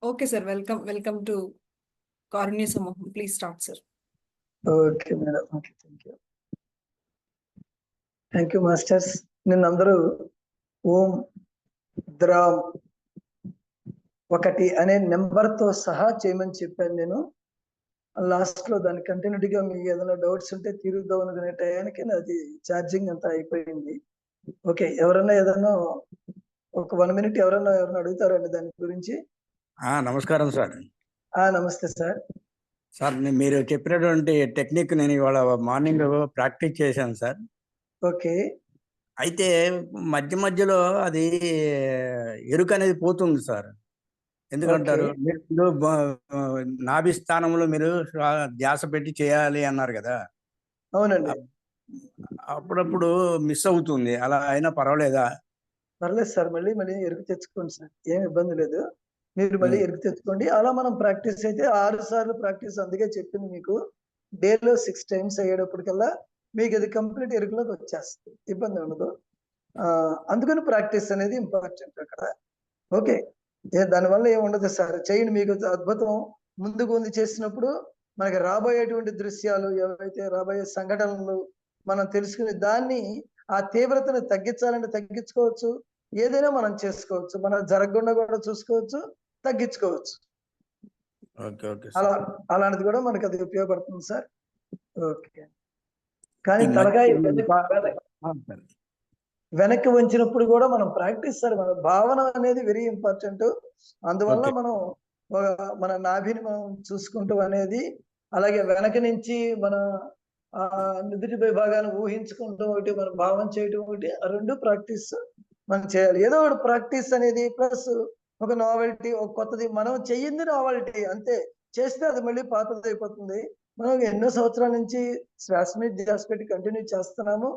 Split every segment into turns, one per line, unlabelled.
Okay, sir. Welcome to Karunya Samaham. Please start, sir.
Okay madam. Okay, thank you masters. నిన్న అందరూ ఓం ద్రామ్ 1 అనే నెంబర్తో సహా చేయమని చెప్పాను. నేను లాస్ట్ లో దాని కంటిన్యూటీగా మీకు ఏదైనా డౌట్స్ ఉంటే తీరుద్దాం అనుకునే టయానికి నాది ఛార్జింగ్ అంతా అయిపోయింది. ఓకే, ఎవరన్నా ఏదన్నా ఒక 1 మినిట్ ఎవరన్నా అడుగుతారండి దాని గురించి?
నమస్కారం సార్.
నమస్తే సార్.
సార్, మీరు చెప్పినటువంటి టెక్నిక్ నేను ఇవాళ మార్నింగ్ ప్రాక్టీస్ చేశాను సార్.
ఓకే.
అయితే మధ్యలో అది ఎరుక అనేది పోతుంది సార్. ఎందుకంటారు? మీరు నాభి స్థానంలో మీరు ధ్యాస పెట్టి చేయాలి అన్నారు కదా.
అవునండి.
అప్పుడప్పుడు మిస్ అవుతుంది. అలా అయినా పర్వాలేదా?
పర్లేదు సార్, మళ్ళీ ఎరుకు తెచ్చుకోండి సార్, ఏం ఇబ్బంది లేదు. మీరు మళ్ళీ ఎరుకు తెచ్చుకోండి. అలా మనం ప్రాక్టీస్ అయితే 6 సార్లు ప్రాక్టీస్. అందుకే చెప్పింది మీకు, డేలో 6 టైమ్స్ అయ్యేటప్పటికల్లా మీకు అది కంప్లీట్ ఎరుకులోకి వచ్చేస్తుంది, ఇబ్బంది ఉండదు. అందుకని ప్రాక్టీస్ అనేది ఇంపార్టెంట్ అక్కడ. ఓకే, దానివల్ల ఏమి ఉండదు సార్, చేయండి. మీకు అద్భుతం ముందుకు ఉంది చేసినప్పుడు మనకి రాబోయేటువంటి దృశ్యాలు, ఏవైతే రాబోయే సంఘటనలు మనం తెలుసుకుని దాన్ని ఆ తీవ్రతను తగ్గించాలంటే తగ్గించుకోవచ్చు, ఏదైనా మనం చేసుకోవచ్చు, మనం జరగకుండా కూడా చూసుకోవచ్చు, తగ్గించుకోవచ్చు. అలాంటిది కూడా మనకు అది ఉపయోగపడుతుంది సార్. ఓకే, కానీ తలకాయ వెనక్కి వంచినప్పుడు కూడా మనం ప్రాక్టీస్ సార్. మన భావన అనేది వెరీ ఇంపార్టెంట్. అందువల్ల మనం మన నాభిని మనం చూసుకుంటూ అనేది, అలాగే వెనక నుంచి మన నుదుటి విభాగాన్ని ఊహించుకుంటూ ఒకటి, మనం భావన చేయటం ఒకటి, ఆ 2 ప్రాక్టీస్ మనం చేయాలి. ఏదో ఒకటి ప్రాక్టీస్ అనేది ప్లస్ ఒక నావెల్టీ, ఒక కొత్తది. మనం చెయ్యింది నావెల్టీ అంతే, చేస్తే అది మళ్ళీ పాతది అయిపోతుంది. మనం ఎన్నో సంవత్సరాల నుంచి శ్వాస మీద ధ్యాస పెట్టి కంటిన్యూ చేస్తున్నాము.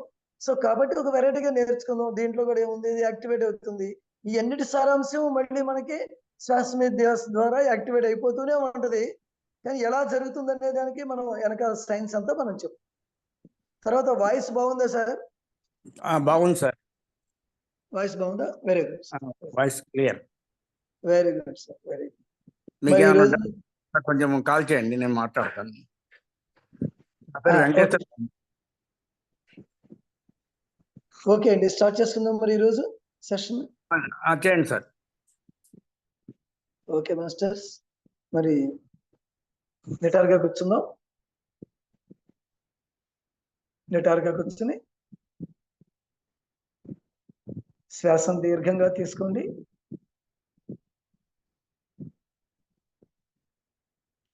సో కాబట్టి ఒక వెరైటీగా నేర్చుకుందాం. దీంట్లో కూడా ఏముంది, ఇది యాక్టివేట్ అవుతుంది. ఈ అన్నిటి సారాంశం మళ్ళీ మనకి శ్వాస మీద ధ్యాస ద్వారా యాక్టివేట్ అయిపోతూనే ఉంటది. కానీ ఎలా జరుగుతుంది అనే దానికి మనం వెనకాల సైన్స్ అంతా మనం చెప్తాం. తర్వాత వాయిస్ బాగుందా సార్?
బాగుంది సార్.
వాయిస్ బాగుందా? Very good.
Voice clear.
Very good sir, very good.
కొంచెం కాల్ చేయండి, నేను మాట్లాడతాను.
ఓకే అండి, స్టార్ట్ చేసుకుందాం మరి ఈరోజు సెషన్.
చేయండి సార్.
ఓకే మాస్టర్స్, మరి నిటారుగా కూర్చుందాం. నిటారుగా కూర్చుని శ్వాసను దీర్ఘంగా తీసుకోండి.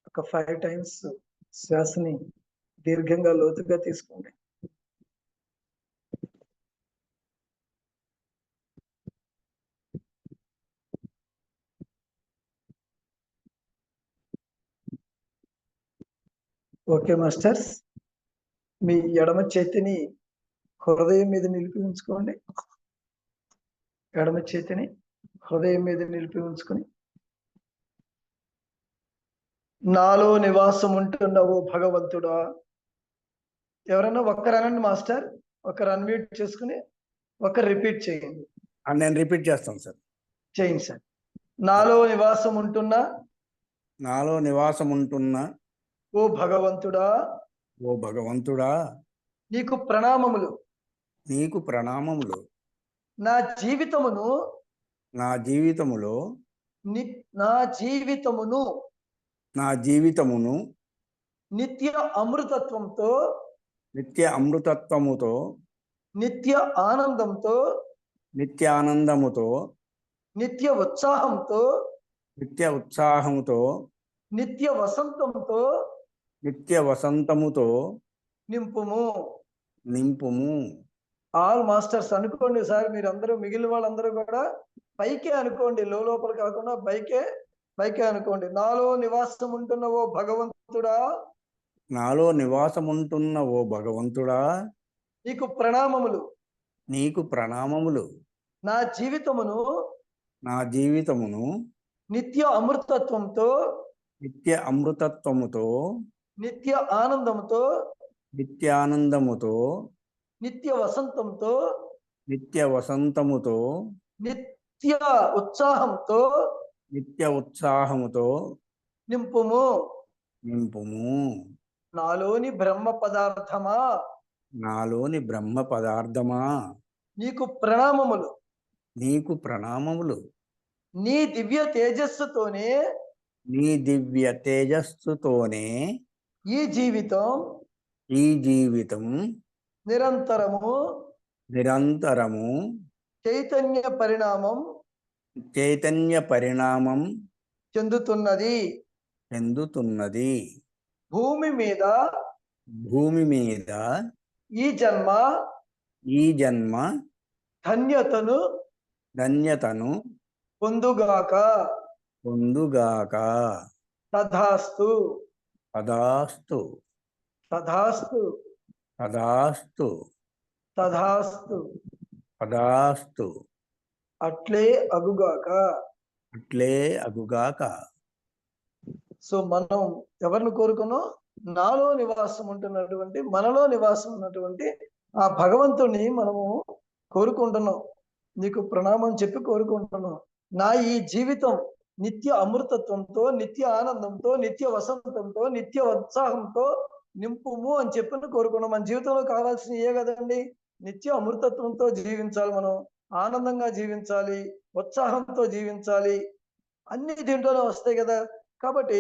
ఒక 5 టైమ్స్ శ్వాసని దీర్ఘంగా లోతుగా తీసుకోండి. ఓకే మాస్టర్స్, మీ ఎడమ చేతిని హృదయం మీద నిలిపి ఉంచుకోండి. ఎడమ చేతిని హృదయం మీద నిలిపి ఉంచుకొని, నాలో నివాసం ఉంటున్నావో భగవంతుడా. ఎవరన్నా ఒక్కరనండి మాస్టర్, ఒకరు అన్మ్యూట్ చేసుకుని ఒకరు రిపీట్ చేయండి.
నేను రిపీట్ చేస్తాను సార్.
చేయండి సార్. నాలో నివాసం ఉంటున్నా,
నాలో నివాసం ఉంటున్నా
ఓ భగవంతుడా,
ఓ భగవంతుడా,
నీకు ప్రణామములు,
నీకు ప్రణామములు.
నా జీవితమును,
నా జీవితములో,
నా జీవితమును,
నా జీవితమును
నిత్య అమృతత్వంతో,
నిత్య అమృతత్వముతో,
నిత్య ఆనందంతో,
నిత్యానందముతో,
నిత్య ఉత్సాహంతో,
నిత్య ఉత్సాహముతో,
నిత్య వసంతంతో,
నిత్య వసంతముతో
నింపుము,
నింపుము.
ఆల్ మాస్టర్స్ అనుకోండి సార్, మీరు అందరూ మిగిలిన వాళ్ళందరూ కూడా పైకే అనుకోండి, లోపల కాకుండా పైకే అనుకోండి. నాలో నివాసం ఉంటున్న ఓ భగవంతుడా,
నాలో నివాసం ఉంటున్న ఓ భగవంతుడా,
నీకు ప్రణామములు,
నీకు ప్రణామములు.
నా జీవితమును,
నా జీవితమును
నిత్య అమృతత్వంతో,
నిత్య అమృతత్వముతో,
నిత్య ఆనందంతో,
నిత్యానందముతో,
నిత్య వసంతంతో,
నిత్య వసంతముతో,
నిత్య ఉత్సాహంతో,
నిత్య ఉత్సాహముతో
నింపుము.
నింపుము.
నాలోని బ్రహ్మ పదార్థమా,
నాలోని బ్రహ్మ పదార్థమా,
నీకు ప్రణామములు.
నీకు ప్రణామములు.
నీ దివ్య తేజస్సుతోనే
నీ దివ్య తేజస్సుతోనే
ఈ జీవితం
ఈ జీవితం
నిరంతరము
నిరంతరము
చైతన్య పరిణామం
చైతన్య పరిణామం
చెందుతున్నది.
చెందుతున్నది.
భూమి మీద
భూమి మీద
ఈ జన్మ
ఈ జన్మ
ధన్యతను
ధన్యతను
పొందుగాక.
పొందుగాక.
తథాస్తు.
తదాస్తు.
తథాస్తు.
తదాస్తు.
తథాస్తు.
తదాస్తు.
అట్లే అగుగాక.
అట్లే అగుగాక.
సో మనం ఎవరిని కోరుకున్నాం? నాలో నివాసం ఉంటున్నటువంటి, మనలో నివాసం ఉన్నటువంటి ఆ భగవంతుని మనము కోరుకుంటున్నాం. నీకు ప్రణామం చెప్పి కోరుకుంటున్నాం. నా ఈ జీవితం నిత్య అమృతత్వంతో, నిత్య ఆనందంతో, నిత్య వసంతంతో, నిత్య ఉత్సాహంతో నింపుము అని చెప్పి కోరుకున్నాం. మన జీవితంలో కావాల్సిన ఏ కదండి? నిత్య అమృతత్వంతో జీవించాలి, మనం ఆనందంగా జీవించాలి, ఉత్సాహంతో జీవించాలి. అన్ని దీంట్లోనే వస్తాయి కదా. కాబట్టి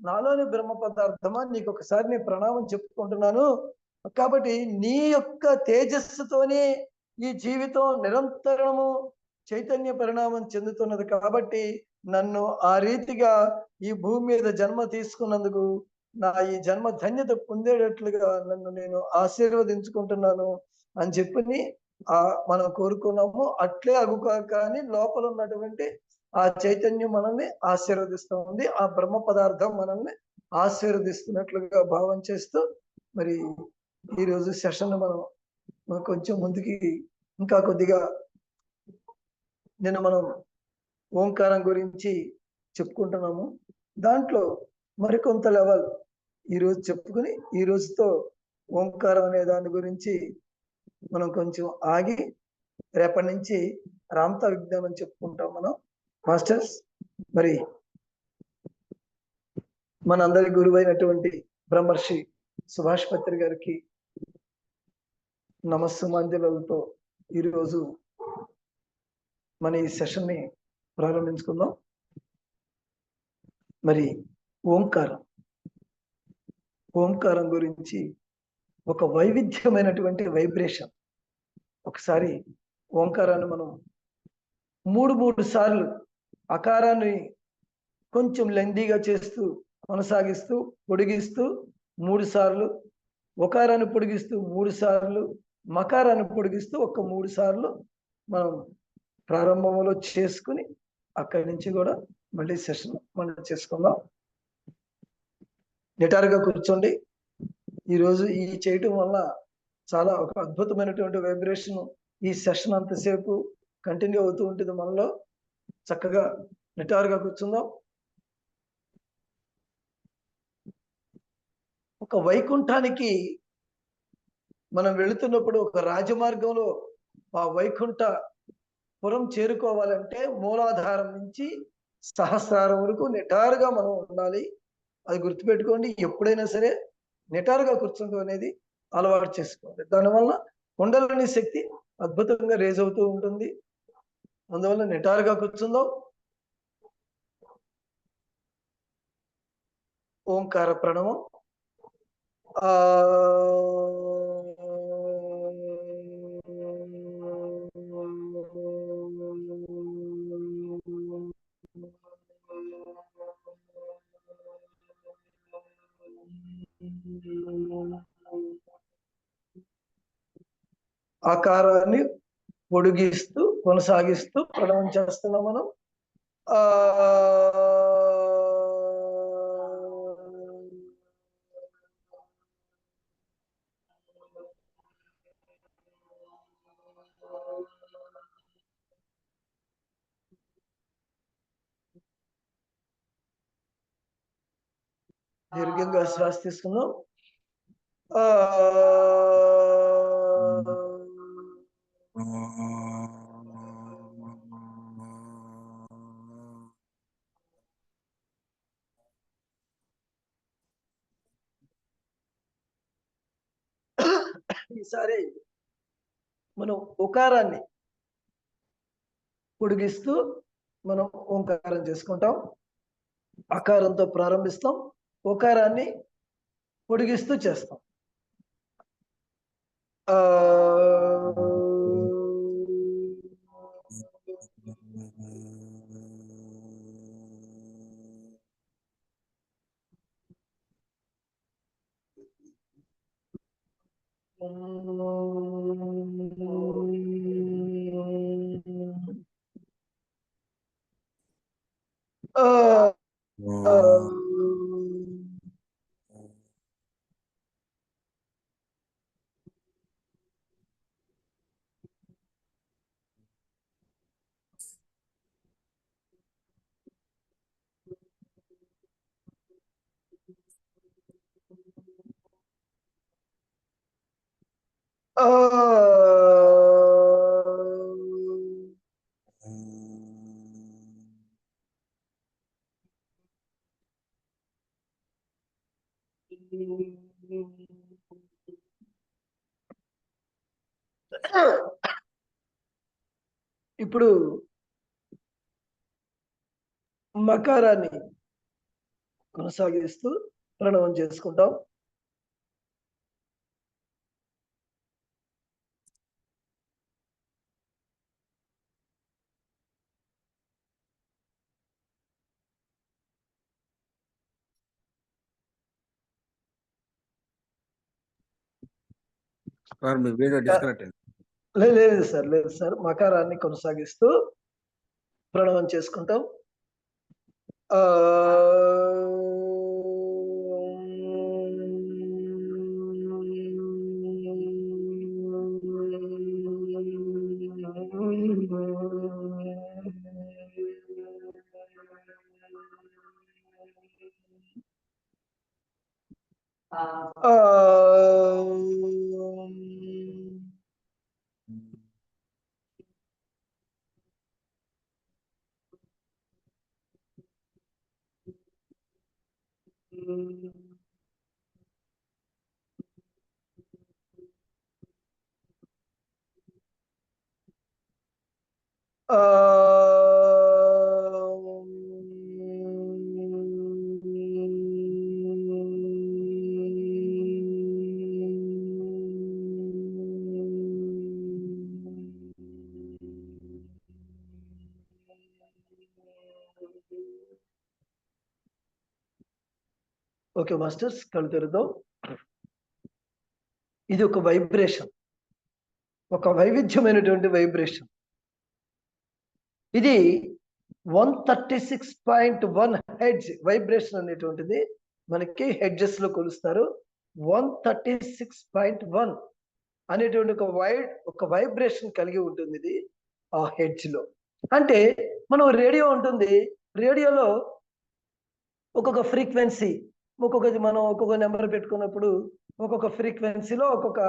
నాలోని బ్రహ్మ పదార్థమా, నీకు ఒకసారి నేను ప్రణామం చెప్పుకుంటున్నాను. కాబట్టి నీ యొక్క తేజస్సుతోనే ఈ జీవితం నిరంతరము చైతన్య పరిణామం చెందుతున్నది. కాబట్టి నన్ను ఆ రీతిగా ఈ భూమి మీద జన్మ తీసుకున్నందుకు నా ఈ జన్మ ధన్యత పొందేటట్లుగా నన్ను నేను ఆశీర్వదించుకుంటున్నాను అని చెప్పి మనం కోరుకున్నాము. అట్లే అగుకాక అని లోపల ఉన్నటువంటి ఆ చైతన్యం మనల్ని ఆశీర్వదిస్తూ ఉంది. ఆ బ్రహ్మ పదార్థం మనల్ని ఆశీర్వదిస్తున్నట్లుగా భావం చేస్తూ మరి ఈరోజు సెషన్ మనం కొంచెం ముందుకి ఇంకా కొద్దిగా మనం ఓంకారం గురించి చెప్పుకుంటున్నాము. దాంట్లో మరికొంత లెవెల్ ఈరోజు చెప్పుకుని ఈ రోజుతో ఓంకారం అనే దాని గురించి మనం కొంచెం ఆగి రేపటి నుంచి రామతా విజ్ఞానం చెప్పుకుంటాం మనం. మాస్టర్స్, మరి మనందరి గురువైనటువంటి బ్రహ్మర్షి సుభాష్ పత్రి గారికి నమస్సుమాంజలతో ఈరోజు మన ఈ సెషన్ ని ప్రారంభించుకుందాం. మరి ఓంకారం గురించి ఒక వైవిధ్యమైనటువంటి వైబ్రేషన్. ఒకసారి ఓంకారాన్ని మనం మూడు సార్లు అకారాన్ని కొంచెం లెందీగా చేస్తూ కొనసాగిస్తూ పొడిగిస్తూ 3 సార్లు, ఒకారాన్ని పొడిగిస్తూ 3 సార్లు, మకారాన్ని పొడిగిస్తూ ఒక 3 సార్లు మనం ప్రారంభంలో చేసుకుని అక్కడి నుంచి కూడా మళ్ళీ సెషన్ మనం చేసుకుందాం. నిటారుగా కూర్చోండి. ఈరోజు ఈ చేయటం వల్ల చాలా ఒక అద్భుతమైనటువంటి వైబ్రేషన్ ఈ సెషన్ అంతసేపు కంటిన్యూ అవుతూ ఉంటుంది మనలో. చక్కగా నిటారుగా కూర్చుందాం. ఒక వైకుంఠానికి మనం వెళుతున్నప్పుడు ఒక రాజమార్గంలో ఆ వైకుంఠపురం చేరుకోవాలంటే మూలాధారం నుంచి సహస్రారం వరకు నిటారుగా మనం ఉండాలి. అది గుర్తుపెట్టుకోండి. ఎప్పుడైనా సరే నిటారుగా కూర్చుంటూ అనేది అలవాటు చేసుకోవాలి. దానివల్ల కుండలిని శక్తి అద్భుతంగా రేజ్ అవుతూ ఉంటుంది. అందువల్ల నిటారుగా కూర్చుందాం. ఓంకార ప్రణవం. ఆకారాన్ని పొడిగిస్తూ కొనసాగిస్తూ ప్రణవం చేస్తున్నాం మనం. దీర్ఘంగా శ్వాస తీసుకుందాం. ఈసారి మనం ఉకారాన్ని పొడిగిస్తూ మనం ఓంకారం చేసుకుంటాం. అకారంతో ప్రారంభిస్తాం, ఓకారాన్ని పొడిగిస్తూ చేస్తాం. ఇప్పుడు మకారాన్ని కొనసాగిస్తూ ప్రణవం చేసుకుంటాం.
సార్ మీ వీడియో డిస్కనెక్ట్ అయింది.
లేదు సార్, మకారాన్ని కొనసాగిస్తూ ప్రణవం చేసుకుంటాం. ఓకే మాస్టర్స్, కళ్ళు తెరుద్దాం. ఇది ఒక వైబ్రేషన్, ఒక వైవిధ్యమైనటువంటి వైబ్రేషన్. ఇది 136.1 హెడ్జ్ వైబ్రేషన్ అనేటువంటిది మనకి హెడ్జెస్ లో కొలుస్తారు. 136.1 అనేటువంటి ఒక వైబ్రేషన్ కలిగి ఉంటుంది ఇది ఆ హెడ్జ్ లో. అంటే మనం రేడియో ఉంటుంది, రేడియోలో ఒక్కొక్క ఫ్రీక్వెన్సీ, మనం ఒక్కొక్క నెంబర్ పెట్టుకున్నప్పుడు ఒక్కొక్క ఫ్రీక్వెన్సీలో ఒక్కొక్క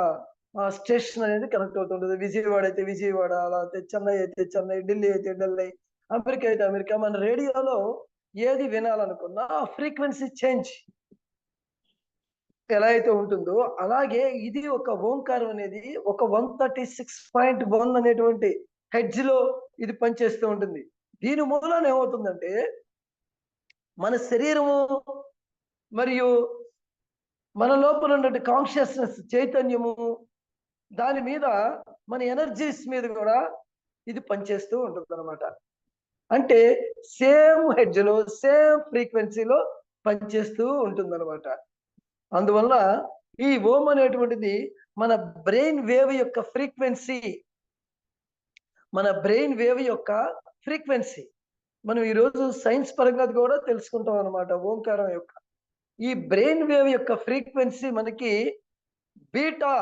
స్టేషన్ అనేది కనెక్ట్ అవుతుంటుంది. విజయవాడ అయితే విజయవాడ, అలా అయితే చెన్నై అయితే చెన్నై, ఢిల్లీ అయితే ఢిల్లీ, అమెరికా అయితే అమెరికా. మన రేడియోలో ఏది వినాలనుకున్నా ఆ ఫ్రీక్వెన్సీ చేంజ్ ఎలా అయితే ఉంటుందో అలాగే ఇది ఒక ఓంకారం అనేది ఒక 136.1 అనేటువంటి హెడ్జ్ లో ఇది పనిచేస్తూ ఉంటుంది. దీని మూలన ఏమవుతుందంటే మన శరీరము మరియు మన లోపల ఉన్నటువంటి కాన్షియస్నెస్, చైతన్యము, దాని మీద మన ఎనర్జీస్ మీద కూడా ఇది పనిచేస్తూ ఉంటుంది అనమాట. అంటే సేమ్ హెడ్జ్ లో సేమ్ ఫ్రీక్వెన్సీలో పనిచేస్తూ ఉంటుంది అనమాట. అందువల్ల ఈ ఓం అనేటువంటిది మన బ్రెయిన్ వేవ్ యొక్క ఫ్రీక్వెన్సీ, మనం ఈరోజు సైన్స్ పరంగా కూడా తెలుసుకుంటాం అనమాట. ఓంకారం యొక్క ఈ బ్రెయిన్ వేవ్ యొక్క ఫ్రీక్వెన్సీ మనకి బీటా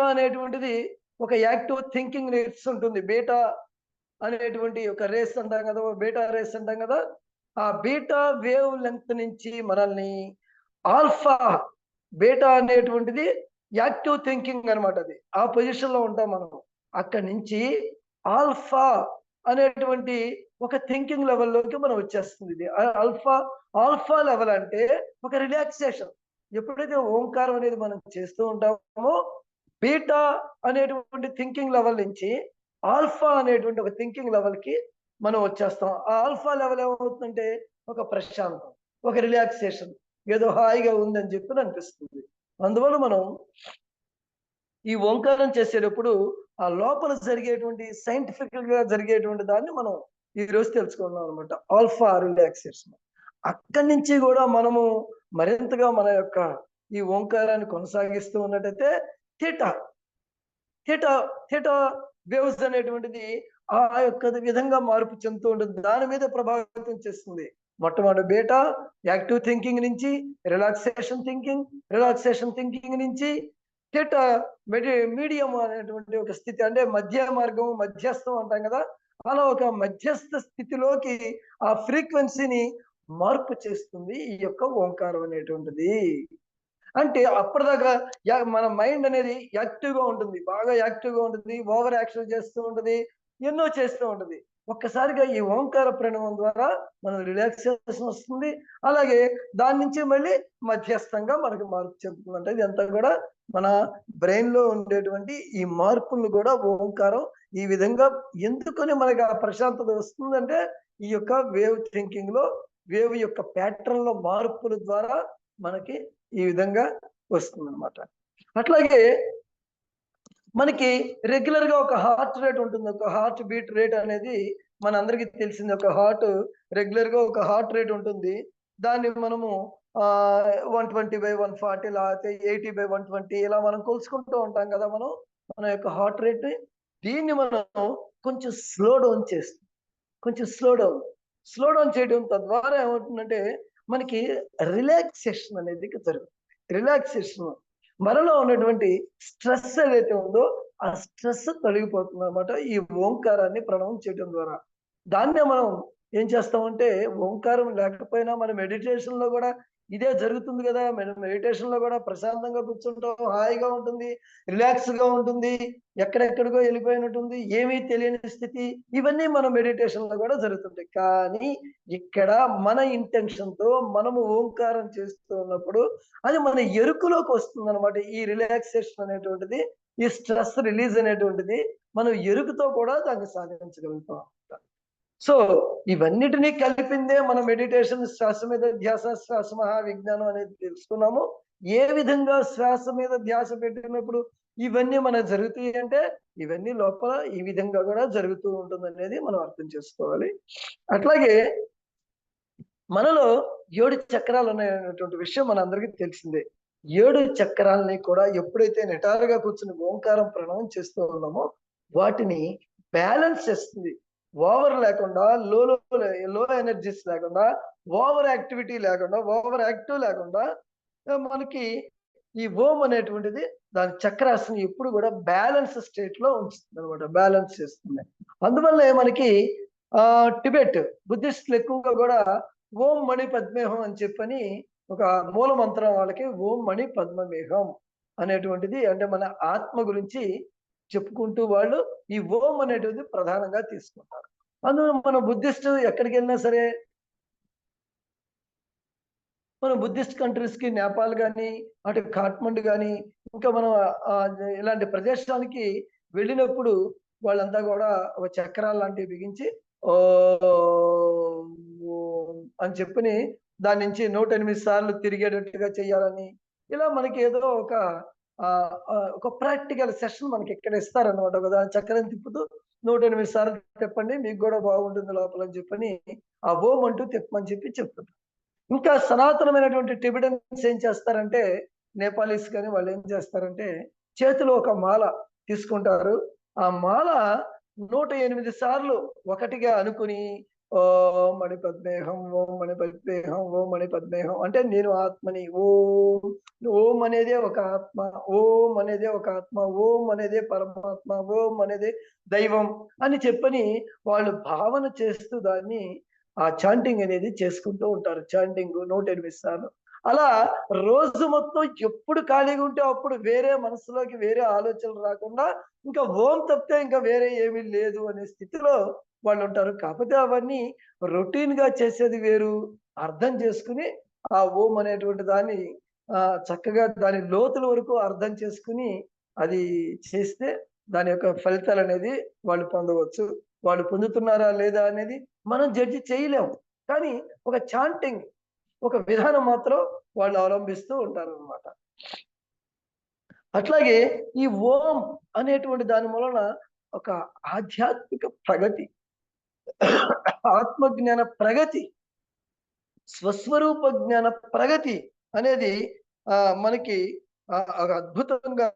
అనేటువంటిది ఒక యాక్టివ్ థింకింగ్ రేట్స్ ఉంటుంది. బీటా అనేటువంటి ఒక రేస్ అంటాం కదా, బీటా రేస్ అంటాం కదా. ఆ బీటా వేవ్ లెంగ్త్ నుంచి మనల్ని ఆల్ఫా, బీటా అనేటువంటిది యాక్టివ్ థింకింగ్ అనమాట. అది ఆ పొజిషన్ లో ఉంటాం మనం. అక్కడి నుంచి ఆల్ఫా అనేటువంటి ఒక థింకింగ్ లెవెల్లోకి మనం వచ్చేస్తుంది. ఇది ఆల్ఫా లెవెల్ అంటే ఒక రిలాక్సేషన్. ఎప్పుడైతే ఓంకారం అనేది మనం చేస్తూ ఉంటామో బీటా అనేటువంటి థింకింగ్ లెవెల్ నుంచి ఆల్ఫా అనేటువంటి ఒక థింకింగ్ లెవెల్కి మనం వచ్చేస్తాం. ఆ ఆల్ఫా లెవెల్ ఏమవుతుందంటే ఒక ప్రశాంతం, ఒక రిలాక్సేషన్, ఏదో హాయిగా ఉందని చెప్పి అనిపిస్తుంది. అందువల్ల మనం ఈ ఓంకారం చేసేటప్పుడు ఆ లోపల జరిగేటువంటి సైంటిఫిక్ గా జరిగేటువంటి దాన్ని మనం ఈ రోజు తెలుసుకున్నాం అనమాట, ఆల్ఫా రిలాక్సేషన్. అక్కడి నుంచి కూడా మనము మరింతగా మన యొక్క ఈ ఓంకారాన్ని కొనసాగిస్తూ ఉన్నట్టయితే థీటా థీటా థీటా వేవ్స్ అనేటువంటిది ఆ యొక్క విధంగా మార్పు చెందుతూ ఉంటుంది, దాని మీద ప్రభావితం చేస్తుంది. మొట్టమొదటి బీటా యాక్టివ్ థింకింగ్ నుంచి రిలాక్సేషన్ థింకింగ్ నుంచి థీటా మీడియం అనేటువంటి ఒక స్థితి, అంటే మధ్య మార్గం, మధ్యస్థం అంటాం కదా, అలా ఒక మధ్యస్థ స్థితిలోకి ఆ ఫ్రీక్వెన్సీని మార్పు చేస్తుంది ఈ యొక్క ఓంకారం అనేటువంటిది. అంటే అప్పటిదాకా మన మైండ్ అనేది యాక్టివ్ గా ఉంటుంది, బాగా యాక్టివ్ గా ఉంటుంది, ఓవర్ యాక్షన్ చేస్తూ ఉంటుంది, ఎన్నో చేస్తూ ఉంటుంది. ఒక్కసారిగా ఈ ఓంకార ప్రణవం ద్వారా మన రిలాక్సేషన్ వస్తుంది. అలాగే దాని నుంచి మళ్ళీ మధ్యస్థంగా మనకు మార్పు చెందుతుంది. అంటే ఇదంతా కూడా మన బ్రెయిన్ లో ఉండేటువంటి ఈ మార్పులను కూడా ఓంకారం ఈ విధంగా ఎందుకని మనకి ఆ ప్రశాంతత వస్తుందంటే ఈ యొక్క వేవ్ థింకింగ్ లో, వేవ్ యొక్క ప్యాటర్న్ లో మార్పుల ద్వారా మనకి ఈ విధంగా వస్తుంది అనమాట. అట్లాగే మనకి రెగ్యులర్ గా ఒక హార్ట్ రేట్ ఉంటుంది, ఒక హార్ట్ బీట్ రేట్ అనేది మన అందరికీ తెలిసింది. ఒక హార్ట్ రెగ్యులర్ గా ఒక హార్ట్ రేట్ ఉంటుంది, దాన్ని మనము 120/140 లేకపోతే 80/120 ఇలా మనం కొలుసుకుంటూ ఉంటాం కదా మనం మన యొక్క హార్ట్ రేట్. దీన్ని మనం కొంచెం స్లో డౌన్ చేస్తాం, కొంచెం స్లో డౌన్ చేయడం తద్వారా ఏమవుతుందంటే మనకి రిలాక్సేషన్ అనేది జరుగుతుంది. రిలాక్సేషన్ మనలో ఉన్నటువంటి స్ట్రెస్ ఏదైతే ఉందో ఆ స్ట్రెస్ తొలగిపోతుంది అనమాట ఈ ఓంకారాన్ని ప్రణవం చేయడం ద్వారా. దాన్నే మనం ఏం చేస్తామంటే ఓంకారం లేకపోయినా మన మెడిటేషన్ లో కూడా ఇదే జరుగుతుంది కదా. మెడిటేషన్ లో కూడా ప్రశాంతంగా కూర్చుంటాం, హాయిగా ఉంటుంది, రిలాక్స్ గా ఉంటుంది, ఎక్కడెక్కడికో వెళ్ళిపోయినట్టుంది, ఏమీ తెలియని స్థితి, ఇవన్నీ మన మెడిటేషన్ లో కూడా జరుగుతుంటాయి. కానీ ఇక్కడ మన ఇంటెన్షన్ తో మనము ఓంకారం చేస్తూ ఉన్నప్పుడు అది మన ఎరుకులోకి వస్తుంది అనమాట. ఈ రిలాక్సేషన్ అనేటువంటిది, ఈ స్ట్రెస్ రిలీజ్ అనేటువంటిది మనం ఎరుకుతో కూడా దాన్ని సాధించగలుగుతాం. సో ఇవన్నిటినీ కలిపిందే మన మెడిటేషన్. శ్వాస మీద ధ్యాస, శ్వాస మహా విజ్ఞానం అనేది తెలుసుకున్నాము. ఏ విధంగా శ్వాస మీద ధ్యాస పెట్టినప్పుడు ఇవన్నీ మనకు జరుగుతాయి అంటే ఇవన్నీ లోపల ఈ విధంగా కూడా జరుగుతూ ఉంటుంది అనేది మనం అర్థం చేసుకోవాలి. అట్లాగే మనలో 7 చక్రాలు ఉన్నాయనేటువంటి విషయం మనందరికీ తెలిసిందే. 7 చక్రాలని కూడా ఎప్పుడైతే నిటారుగా కూర్చుని ఓంకారం ప్రణవం చేస్తూ ఉన్నామో వాటిని బ్యాలెన్స్ చేస్తుంది. ఓవర్ లేకుండా, లో ఎనర్జీస్ లేకుండా, ఓవర్ యాక్టివిటీ లేకుండా, ఓవర్ యాక్టివ్ లేకుండా మనకి ఈ ఓం అనేటువంటిది దాని చక్రాస్ని ఎప్పుడు కూడా బ్యాలెన్స్ స్టేట్ లో ఉంచుతుంది అనమాట, బ్యాలెన్స్ చేస్తుంది. అందువల్లే మనకి టిబెట్ బుద్ధిస్టులు ఎక్కువగా కూడా ఓం మణి పద్మేహం అని చెప్పని ఒక మూల మంత్రం వాళ్ళకి ఓం మణి పద్మమేహం అనేటువంటిది, అంటే మన ఆత్మ గురించి చెప్పుకుంటూ వాళ్ళు ఈ ఓం అనేటువంటిది ప్రధానంగా తీసుకుంటారు. అందులో మన బుద్ధిస్ట్ ఎక్కడికి వెళ్ళినా సరే, మన బుద్ధిస్ట్ కంట్రీస్ కి నేపాల్ కానీ, అటు కాఠ్మండు కానీ, ఇంకా మనం ఇలాంటి ప్రదేశానికి వెళ్ళినప్పుడు వాళ్ళంతా కూడా ఒక చక్రాలు లాంటివి బిగించి ఓ అని చెప్పని దాని నుంచి 108 సార్లు తిరిగేటట్టుగా చేయాలని, ఇలా మనకి ఏదో ఒక ప్రాక్టికల్ సెషన్ మనకి ఇక్కడ ఇస్తారనమాట. ఒక దాని చక్రం తిప్పుతూ 108 సార్లు తిప్పండి మీకు కూడా బాగుంటుంది లోపల అని చెప్పని ఆ ఓం అంటూ తిప్పమని చెప్పి చెప్తుంటారు. ఇంకా సనాతనమైనటువంటి టిబెటన్స్ ఏం చేస్తారంటే, నేపాలీస్ కానీ వాళ్ళు ఏం చేస్తారంటే చేతిలో ఒక మాల తీసుకుంటారు. ఆ మాల 108 సార్లు ఒకటిగా అనుకుని ఓం మణి పద్మేహం, ఓం మణి పద్మేహం, ఓం మణి పద్మేహం, అంటే నేను ఆత్మని, ఓం, ఓం అనేదే ఒక ఆత్మ, ఓం అనేదే ఒక ఆత్మ, ఓం అనేదే పరమాత్మ, ఓం అనేదే దైవం అని చెప్పని వాళ్ళు భావన చేస్తూ దాన్ని ఆ చాంటింగ్ అనేది చేసుకుంటూ ఉంటారు. చాంటింగ్ 108 సార్లు. అలా రోజు మొత్తం ఎప్పుడు ఖాళీగా ఉంటే అప్పుడు వేరే మనసులోకి వేరే ఆలోచనలు రాకుండా ఇంకా ఓం తప్పితే ఇంకా వేరే ఏమీ లేదు అనే స్థితిలో వాళ్ళు ఉంటారు. కాకపోతే అవన్నీ రొటీన్ గా చేసేది వేరు, అర్థం చేసుకుని ఆ ఓం అనేటువంటి దాన్ని చక్కగా దాని లోతుల వరకు అర్థం చేసుకుని అది చేస్తే దాని యొక్క ఫలితాలు అనేది వాళ్ళు పొందవచ్చు. వాళ్ళు పొందుతున్నారా లేదా అనేది మనం జడ్జి చేయలేము. కానీ ఒక చాంటింగ్, ఒక విధానం మాత్రం వాళ్ళు అవలంబిస్తూ ఉంటారన్నమాట. అట్లాగే ఈ ఓం అనేటువంటి దాని వలన ఒక ఆధ్యాత్మిక ప్రగతి, ఆత్మజ్ఞాన ప్రగతి, స్వస్వరూప జ్ఞాన ప్రగతి అనేది మనకి ఒక అద్భుతంగా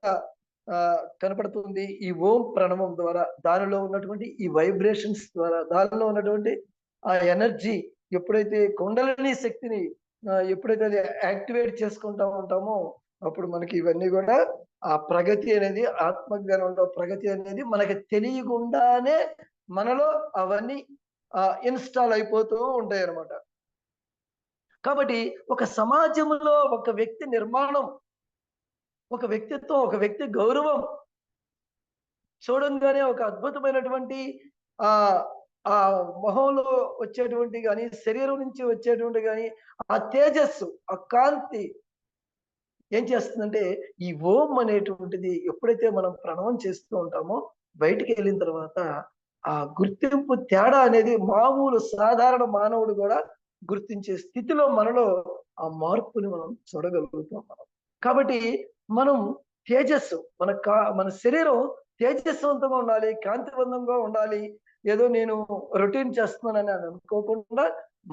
కనపడుతుంది ఈ ఓం ప్రణవం ద్వారా. దానిలో ఉన్నటువంటి ఈ వైబ్రేషన్స్ ద్వారా, దానిలో ఉన్నటువంటి ఆ ఎనర్జీ ఎప్పుడైతే కుండలిని శక్తిని ఎప్పుడైతే అది యాక్టివేట్ చేసుకుంటా ఉంటామో అప్పుడు మనకి ఇవన్నీ కూడా ఆ ప్రగతి అనేది, ఆత్మజ్ఞానంలో ప్రగతి అనేది మనకి తెలియకుండానే మనలో అవన్నీ ఇన్స్టాల్ అయిపోతూ ఉంటాయి అన్నమాట. కాబట్టి ఒక సమాజంలో ఒక వ్యక్తి నిర్మాణం, ఒక వ్యక్తిత్వం, ఒక వ్యక్తి గౌరవం చూడంగానే ఒక అద్భుతమైనటువంటి ఆ ఆ మొహంలో వచ్చేటువంటి కానీ, శరీరం నుంచి వచ్చేటువంటి కానీ ఆ తేజస్సు, ఆ కాంతి ఏం చేస్తుందంటే ఈ ఓం అనేటువంటిది ఎప్పుడైతే మనం ప్రణవం చేస్తూ ఉంటామో బయటికి వెళ్ళిన తర్వాత ఆ గుర్తింపు తేడా అనేది మామూలు సాధారణ మానవుడు కూడా గుర్తించే స్థితిలో మనలో ఆ మార్పుని మనం చూడగలుగుతాం మనం. కాబట్టి మనం తేజస్సు, మన శరీరం తేజస్వంతంగా ఉండాలి, కాంతివంతంగా ఉండాలి. ఏదో నేను రొటీన్ చేస్తున్నానని అనుకోకుండా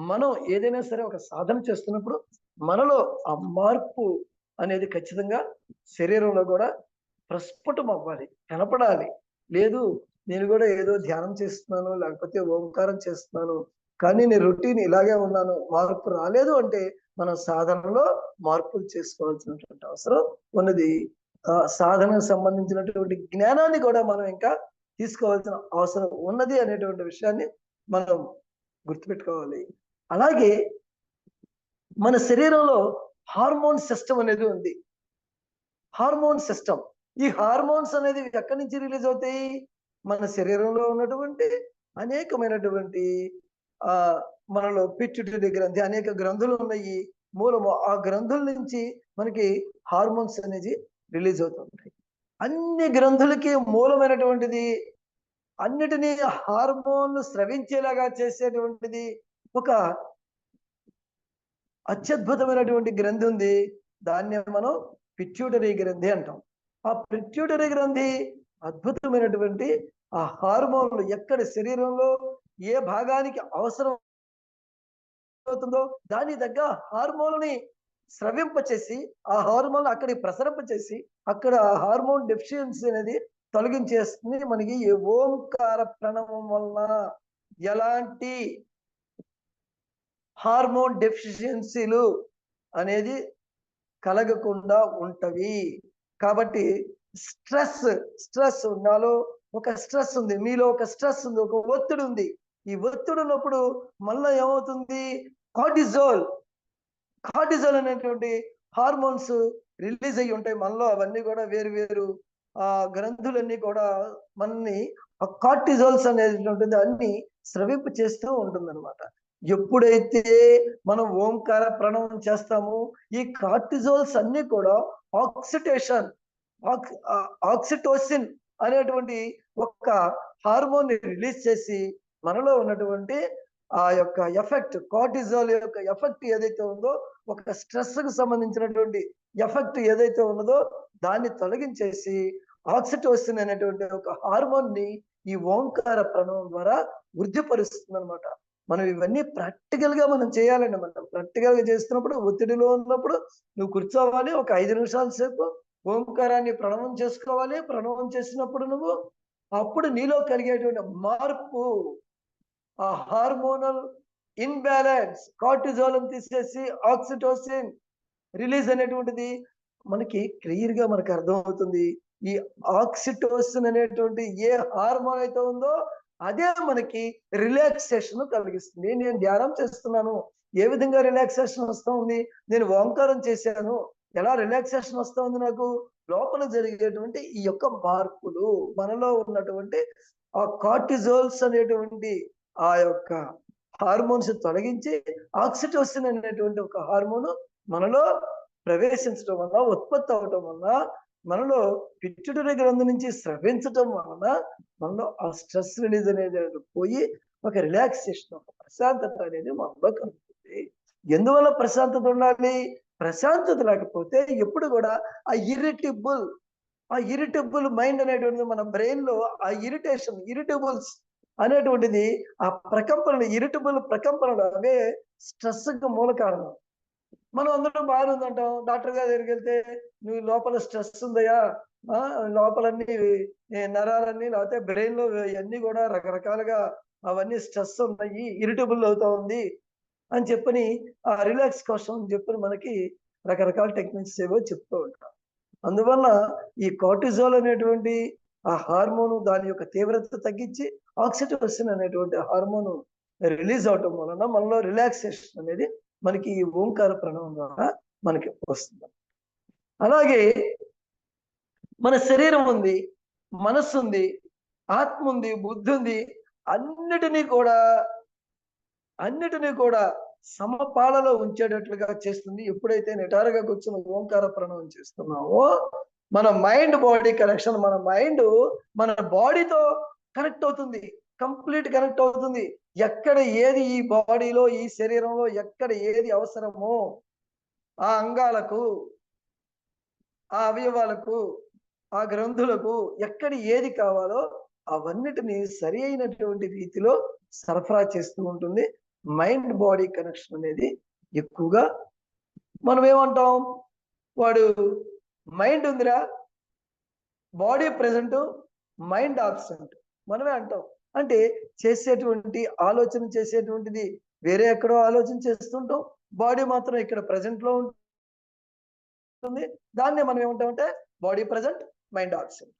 మనం ఏదైనా సరే ఒక సాధన చేస్తున్నప్పుడు మనలో ఆ మార్పు అనేది ఖచ్చితంగా శరీరంలో కూడా ప్రస్ఫుటం అవ్వాలి, కనపడాలి. లేదు నేను కూడా ఏదో ధ్యానం చేస్తున్నాను, లేకపోతే ఓంకారం చేస్తున్నాను, కానీ నేను రొటీన్ ఇలాగే ఉన్నాను, మార్పు రాలేదు అంటే మనం సాధనలో మార్పులు చేసుకోవాల్సినటువంటి అవసరం ఉన్నది. సాధనకు సంబంధించినటువంటి జ్ఞానాన్ని కూడా మనం ఇంకా తీసుకోవాల్సిన అవసరం ఉన్నది అనేటువంటి విషయాన్ని మనం గుర్తుపెట్టుకోవాలి. అలాగే మన శరీరంలో హార్మోన్ సిస్టమ్ అనేది ఉంది. హార్మోన్ సిస్టమ్, ఈ హార్మోన్స్ అనేది ఎక్కడి నుంచి రిలీజ్ అవుతాయి? మన శరీరంలో ఉన్నటువంటి అనేకమైనటువంటి మనలో పిట్యూటరీ గ్రంథి, అనేక గ్రంథులు ఉన్నాయి. మూలము ఆ గ్రంథుల నుంచి మనకి హార్మోన్స్ అనేది రిలీజ్ అవుతుంటాయి. అన్ని గ్రంథులకి మూలమైనటువంటిది, అన్నిటినీ హార్మోన్లు స్రవించేలాగా చేసేటువంటిది ఒక అత్యద్భుతమైనటువంటి గ్రంథి ఉంది. దాన్ని మనం పిట్యూటరీ గ్రంథి అంటాం. ఆ పిట్యూటరీ గ్రంథి అద్భుతమైనటువంటి ఆ హార్మోన్లు ఎక్కడ శరీరంలో ఏ భాగానికి అవసరం అవుతుందో దాని దగ్గర హార్మోన్ని స్రవింపచేసి ఆ హార్మోన్ అక్కడికి ప్రసరింపచేసి అక్కడ ఆ హార్మోన్ డెఫిషియన్సీ అనేది తొలగించేస్తుంది. మనకి ఈ ఓంకార ప్రణవం వలన ఎలాంటి హార్మోన్ డెఫిషియన్సీలు అనేది కలగకుండా ఉంటవి. కాబట్టి స్ట్రెస్ నాలో ఒక స్ట్రెస్ ఉంది, మీలో ఒక స్ట్రెస్ ఉంది, ఒక ఒత్తిడి ఉంది. ఈ ఒత్తిడి ఉన్నప్పుడు మళ్ళీ ఏమవుతుంది? కార్టిజోల్ అనేటువంటి హార్మోన్స్ రిలీజ్ అయ్యి ఉంటాయి మనలో. అవన్నీ కూడా వేరు వేరు గ్రంథులన్నీ కూడా మనని ఆ కార్టిజోల్స్ అనేటువంటిది అన్ని స్రవింప చేస్తూ ఉంటుంది అనమాట. ఎప్పుడైతే మనం ఓంకార ప్రణవం చేస్తామో ఈ కార్టిజోల్స్ అన్ని కూడా ఆక్సిటోసిన్ అనేటువంటి ఒక హార్మోన్ ని రిలీజ్ చేసి మనలో ఉన్నటువంటి ఆ యొక్క ఎఫెక్ట్, కార్టిజోల్ యొక్క ఎఫెక్ట్ ఏదైతే ఉందో, ఒక స్ట్రెస్ కు సంబంధించినటువంటి ఎఫెక్ట్ ఏదైతే ఉన్నదో దాన్ని తొలగించేసి ఆక్సిటోసిన్ అనేటువంటి ఒక హార్మోన్ ని ఈ ఓంకార ప్రణవం ద్వారా వృద్ధిపరుస్తుంది అనమాట. మనం ఇవన్నీ ప్రాక్టికల్ గా మనం చేయాలండి. మనం ప్రాక్టికల్ గా చేస్తున్నప్పుడు, ఒత్తిడిలో ఉన్నప్పుడు నువ్వు కూర్చోవాలి, ఒక 5 నిమిషాల సేపు ఓంకారాన్ని ప్రణవం చేసుకోవాలి. ప్రణవం చేసినప్పుడు నువ్వు అప్పుడు నీలో కలిగేటువంటి మార్పు, ఆ హార్మోనల్ ఇన్బ్యాలెన్స్, కార్టిజోల్ తీసేసి ఆక్సిటోసిన్ రిలీజ్ అనేటువంటిది మనకి క్లియర్ గా మనకు అర్థమవుతుంది. ఈ ఆక్సిటోసిన్ అనేటువంటి ఏ హార్మోన్ అయితే ఉందో అదే మనకి రిలాక్సేషన్ కలిగిస్తుంది. నేను ధ్యానం చేస్తున్నాను, ఏ విధంగా రిలాక్సేషన్ వస్తుంది? నేను ఓంకారం చేశాను, ఎలా రిలాక్సేషన్ వస్తుంది? నాకు లోపల జరిగేటువంటి ఈ యొక్క మార్పులు, మనలో ఉన్నటువంటి ఆ కార్టిజోల్స్ అనేటువంటి ఆ యొక్క హార్మోన్స్ తొలగించి ఆక్సిటోసిన్ అనేటువంటి ఒక హార్మోన్ మనలో ప్రవేశించడం వల్ల, ఉత్పత్తి అవటం వల్ల, మనలో పిట్యూటరీ గ్రంథి నుంచి స్రవించటం వలన మనలో ఆ స్ట్రెస్ రిలీజ్ అనేది పోయి ఒక రిలాక్సేషన్, ఒక ప్రశాంతత అనేది మనలో కలుగుతుంది. ఎందువల్ల ప్రశాంతత ఉండాలి? ప్రశాంతత లేకపోతే ఎప్పుడు కూడా ఆ ఇరిటబుల్ మైండ్ అనేటువంటిది మన బ్రెయిన్ లో ఆ ఇరిటబుల్స్ అనేటువంటిది ఆ ప్రకంపనలు, ఇరిటబుల్ ప్రకంపనలు అవే స్ట్రెస్ కు మూల కారణం. మనం అందరం బాగానే ఉందంటాం, డాక్టర్ గారి దగ్గరికి వెళ్తే నువ్వు లోపల స్ట్రెస్ ఉందయా, లోపలన్నీ నరాలన్నీ లేకపోతే బ్రెయిన్ లో అన్ని కూడా రకరకాలుగా అవన్నీ స్ట్రెస్ ఉన్నాయి, ఇరిటబుల్ అవుతా ఉంది అని చెప్పని ఆ రిలాక్స్ కోసం చెప్పని మనకి రకరకాల టెక్నిక్స్ ఏవో చెప్తూ ఉంటాం. అందువల్ల ఈ కార్టిజోల్ అనేటువంటి ఆ హార్మోను దాని యొక్క తీవ్రత తగ్గించి ఆక్సిటోసిన్ అనేటువంటి హార్మోను రిలీజ్ అవటం వలన మనలో రిలాక్సేషన్ అనేది మనకి ఈ ఓంకార ప్రణవం ద్వారా మనకి వస్తుంది. అలాగే మన శరీరం ఉంది, మనస్సు ఉంది, ఆత్మ ఉంది, బుద్ధి ఉంది, అన్నిటినీ కూడా సమపాలలో ఉంచేటట్లుగా చేస్తుంది. ఎప్పుడైతే నిటారుగా కూర్చొని ఓంకార ప్రణవం చేస్తున్నామో మన మైండ్ బాడీ కనెక్షన్, మన మైండ్ మన బాడీతో కనెక్ట్ అవుతుంది, కంప్లీట్ కనెక్ట్ అవుతుంది. ఎక్కడ ఏది ఈ బాడీలో, ఈ శరీరంలో ఎక్కడ ఏది అవసరమో ఆ అంగాలకు, ఆ అవయవాలకు, ఆ గ్రంథులకు ఎక్కడ ఏది కావాలో అవన్నిటిని సరి అయినటువంటి రీతిలో సరఫరా చేస్తూ ఉంటుంది. మైండ్ బాడీ కనెక్షన్ అనేది ఎక్కువగా మనం ఏమంటాం, వాడు మైండ్ ఉందిరా, బాడీ ప్రెజెంట్, మైండ్ ఆబ్సెంట్ మనమే అంటాం. అంటే చేసేటువంటి ఆలోచన చేసేటువంటిది వేరే ఎక్కడో ఆలోచన చేస్తుంటాం, బాడీ మాత్రం ఇక్కడ ప్రెజెంట్ లో ఉంటుంది. దాన్నే మనం ఏమంటామంటే బాడీ ప్రెజెంట్, మైండ్ ఆబ్సెంట్.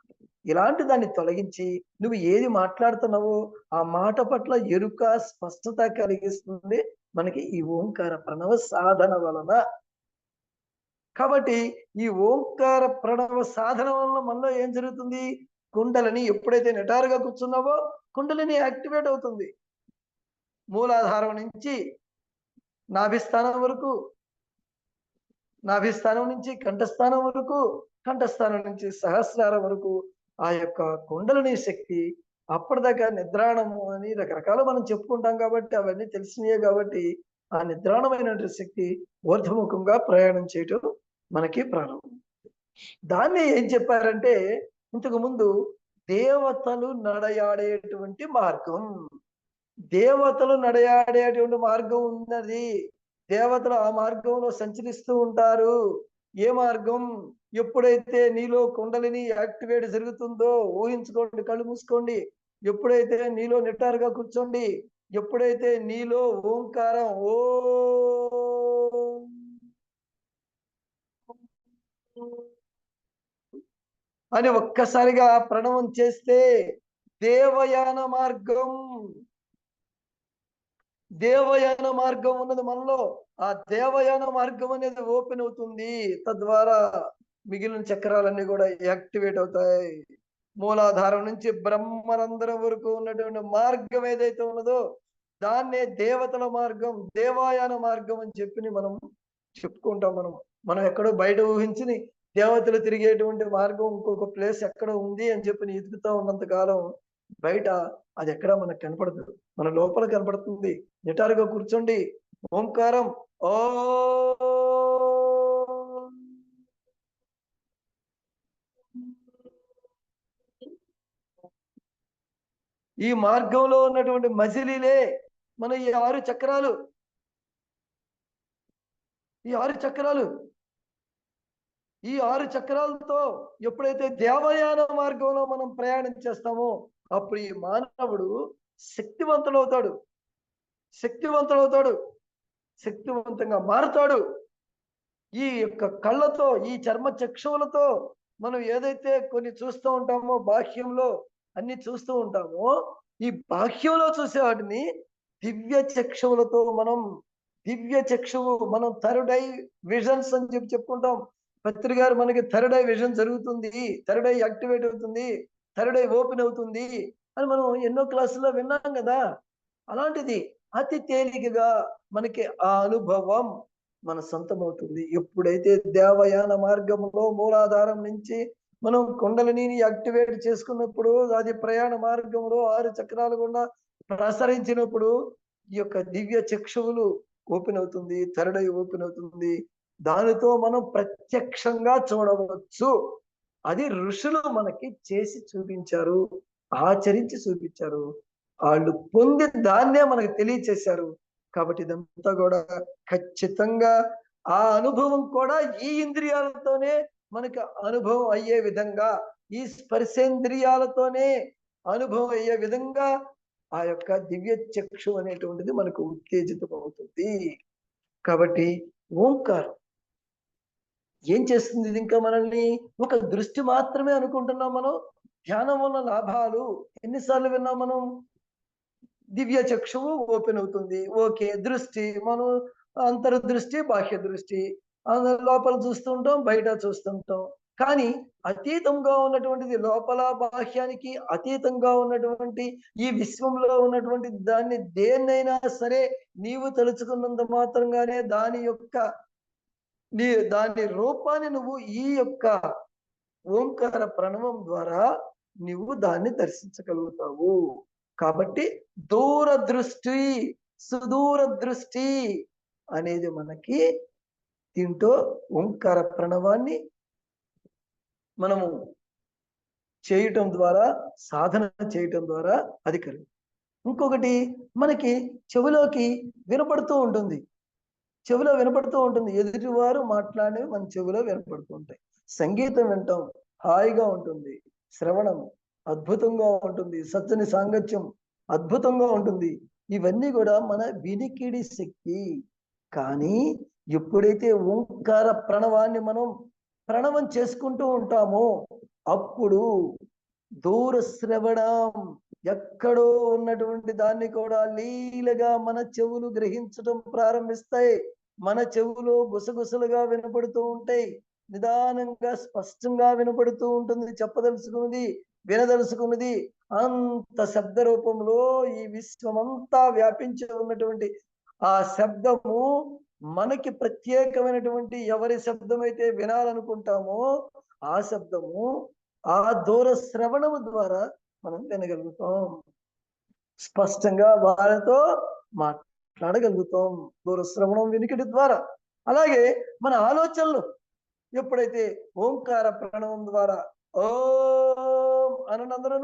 ఇలాంటి దాన్ని తొలగించి నువ్వు ఏది మాట్లాడుతున్నావో ఆ మాట పట్ల ఎరుక, స్పష్టత కలిగిస్తుంది మనకి ఈ ఓంకార ప్రణవ సాధన వలన. కాబట్టి ఈ ఓంకార ప్రణవ సాధన వలన మనలో ఏం జరుగుతుంది? కుండలిని ఎప్పుడైతే నిటారుగా కూర్చున్నావో కుండలిని యాక్టివేట్ అవుతుంది. మూలాధారం నుంచి నాభిస్థానం వరకు, నాభిస్థానం నుంచి కంఠస్థానం వరకు, కంఠస్థానం నుంచి సహస్రారం వరకు ఆ యొక్క కుండలిని శక్తి అప్పటిదాకా నిద్రాణము అని రకరకాల మనం చెప్పుకుంటాం కాబట్టి అవన్నీ తెలిసినయే. కాబట్టి ఆ నిద్రాణమైనటువంటి శక్తి ఊర్ధ్వముఖంగా ప్రయాణం చేయటం మనకి ప్రారంభం. దాన్ని ఏం చెప్పారంటే ఇంతకు ముందు దేవతలు నడయాడేటువంటి మార్గం, దేవతలు నడయాడేటువంటి మార్గం ఉన్నది. దేవతలు ఆ మార్గంలో సంచరిస్తూ ఉంటారు. ఏ మార్గం? ఎప్పుడైతే నీలో కుండలిని యాక్టివేట్ జరుగుతుందో ఊహించుకోండి, కళ్ళు మూసుకోండి. ఎప్పుడైతే నీలో నిటారుగా కూర్చోండి, ఎప్పుడైతే నీలో ఓంకారం ఓ అని ఒక్కసారిగా ప్రణవం చేస్తే దేవయాన మార్గం, దేవయాన మార్గం ఉన్నది మనలో. ఆ దేవయాన మార్గం అనేది ఓపెన్ అవుతుంది. తద్వారా మిగిలిన చక్రాలన్నీ కూడా యాక్టివేట్ అవుతాయి. మూలాధారం నుంచి బ్రహ్మరంధ్రం వరకు ఉన్నటువంటి మార్గం ఏదైతే ఉన్నదో దాన్నే దేవతల మార్గం, దేవాయాన మార్గం అని చెప్పి మనం చెప్పుకుంటాం. మనం ఎక్కడో బయట ఊహించి దేవతలు తిరిగేటువంటి మార్గం ఇంకొక ప్లేస్ ఎక్కడ ఉంది అని చెప్పి ఎదుగుతా ఉన్నంత కాలం బయట అది ఎక్కడ మనకు కనపడదు, మన లోపల కనపడుతుంది. నిటారుగా కూర్చోండి, ఓంకారం ఓ ఈ మార్గంలో ఉన్నటువంటి మజిలీలే మన ఈ 6 చక్రాలు. ఈ 6 చక్రాలు, ఈ 6 చక్రాలతో ఎప్పుడైతే దేవయాన మార్గంలో మనం ప్రయాణం చేస్తామో అప్పుడు ఈ మానవుడు శక్తివంతుడవుతాడు, శక్తివంతంగా మారుతాడు. ఈ యొక్క కళ్ళతో, ఈ చర్మ చక్షువులతో మనం ఏదైతే కొన్ని చూస్తూ ఉంటామో, బాహ్యంలో అన్ని చూస్తూ ఉంటామో, ఈ బాహ్యంలో చూసే వాటిని దివ్య చక్షువులతో మనం థర్డ్ ఐ విజన్స్ అని చెప్పుకుంటాం. పత్రి గారు మనకి థర్డ్ ఐ విజన్ జరుగుతుంది, థర్డ్ ఐ యాక్టివేట్ అవుతుంది, థర్డ్ ఐ ఓపెన్ అవుతుంది అని మనం ఎన్నో క్లాసుల్లో విన్నాం కదా. అలాంటిది అతి తేలికగా మనకి ఆ అనుభవం మన సొంతమవుతుంది. ఎప్పుడైతే దేవయాన మార్గంలో మూలాధారం నుంచి మనం కుండలిని యాక్టివేట్ చేసుకున్నప్పుడు, అది ప్రయాణ మార్గంలో 6 చక్రాలు గుండా ప్రసరించినప్పుడు ఈ యొక్క దివ్య చక్షువులు ఓపెన్ అవుతుంది, థర్డ్ ఐ ఓపెన్ అవుతుంది. దానితో మనం ప్రత్యక్షంగా చూడవచ్చు. అది ఋషులు మనకి చేసి చూపించారు, ఆచరించి చూపించారు. వాళ్ళు పొంది దాన్నే మనకు తెలియచేశారు. కాబట్టి ఇదంతా కూడా ఖచ్చితంగా ఆ అనుభవం కూడా ఈ ఇంద్రియాలతోనే మనకి అనుభవం అయ్యే విధంగా, ఈ స్పర్శేంద్రియాలతోనే అనుభవం అయ్యే విధంగా ఆ యొక్క దివ్య చక్షు అనేటువంటిది మనకు ఉత్తేజితం అవుతుంది. కాబట్టి ఓంకారం ఏం చేస్తుంది? ఇది ఇంకా మనల్ని ఒక దృష్టి మాత్రమే అనుకుంటున్నాం మనం. ధ్యానం వల్ల లాభాలు ఎన్నిసార్లు విన్నాం మనం? దివ్య చక్షువు ఓపెన్ అవుతుంది, ఓకే. దృష్టి మనం అంతర్దృష్టి, బాహ్య దృష్టి, లోపల చూస్తుంటాం, బయట చూస్తుంటాం. కానీ అతీతంగా ఉన్నటువంటిది, లోపల బాహ్యానికి అతీతంగా ఉన్నటువంటి ఈ విశ్వంలో ఉన్నటువంటి దాన్ని దేన్నైనా సరే నీవు తలుచుకున్నంత మాత్రంగానే దాని రూపాన్ని నువ్వు ఈ యొక్క ఓంకార ప్రణవం ద్వారా నువ్వు దాన్ని దర్శించగలుగుతావు. కాబట్టి దూరదృష్టి, సుదూర దృష్టి అనేది మనకి దీంట్లో ఓంకార ప్రణవాన్ని మనము చేయటం ద్వారా, సాధన చేయటం ద్వారా అది కలుగు. ఇంకొకటి, మనకి చెవిలోకి వినపడుతూ ఉంటుంది, చెవిలో వినపడుతూ ఉంటుంది. ఎదుటివారు మాట్లాడేవి మన చెవిలో వినపడుతూ ఉంటాయి. సంగీతం వింటాం, హాయిగా ఉంటుంది. శ్రవణం అద్భుతంగా ఉంటుంది. సత్యని సాంగత్యం అద్భుతంగా ఉంటుంది. ఇవన్నీ కూడా మన వినికిడి శక్తి. కానీ ఎప్పుడైతే ఓంకార ప్రణవాన్ని మనం ప్రణవం చేసుకుంటూ ఉంటామో అప్పుడు దూర శ్రవణం, ఎక్కడో ఉన్నటువంటి దాన్ని కూడా లీలగా మన చెవులు గ్రహించడం ప్రారంభిస్తాయి. మన చెవులో గుసగుసలుగా వినపడుతూ ఉంటాయి, నిదానంగా స్పష్టంగా వినపడుతూ ఉంటుంది. చెప్పదలుచుకున్నది, వినదలుచుకున్నది అంత శబ్ద రూపంలో ఈ విశ్వమంతా వ్యాపించి ఉన్నటువంటి ఆ శబ్దము మనకి ప్రత్యేకమైనటువంటి ఎవరి శబ్దమైతే వినాలనుకుంటామో ఆ శబ్దము ఆ దూర శ్రవణము ద్వారా మనం వినగలుగుతాం, స్పష్టంగా వారితో మాట్లాడగలుగుతాం దూర శ్రవణం వినికిడి ద్వారా. అలాగే మన ఆలోచనలు ఎప్పుడైతే ఓంకార ప్రణవం ద్వారా ఓం అనండి అందరూ,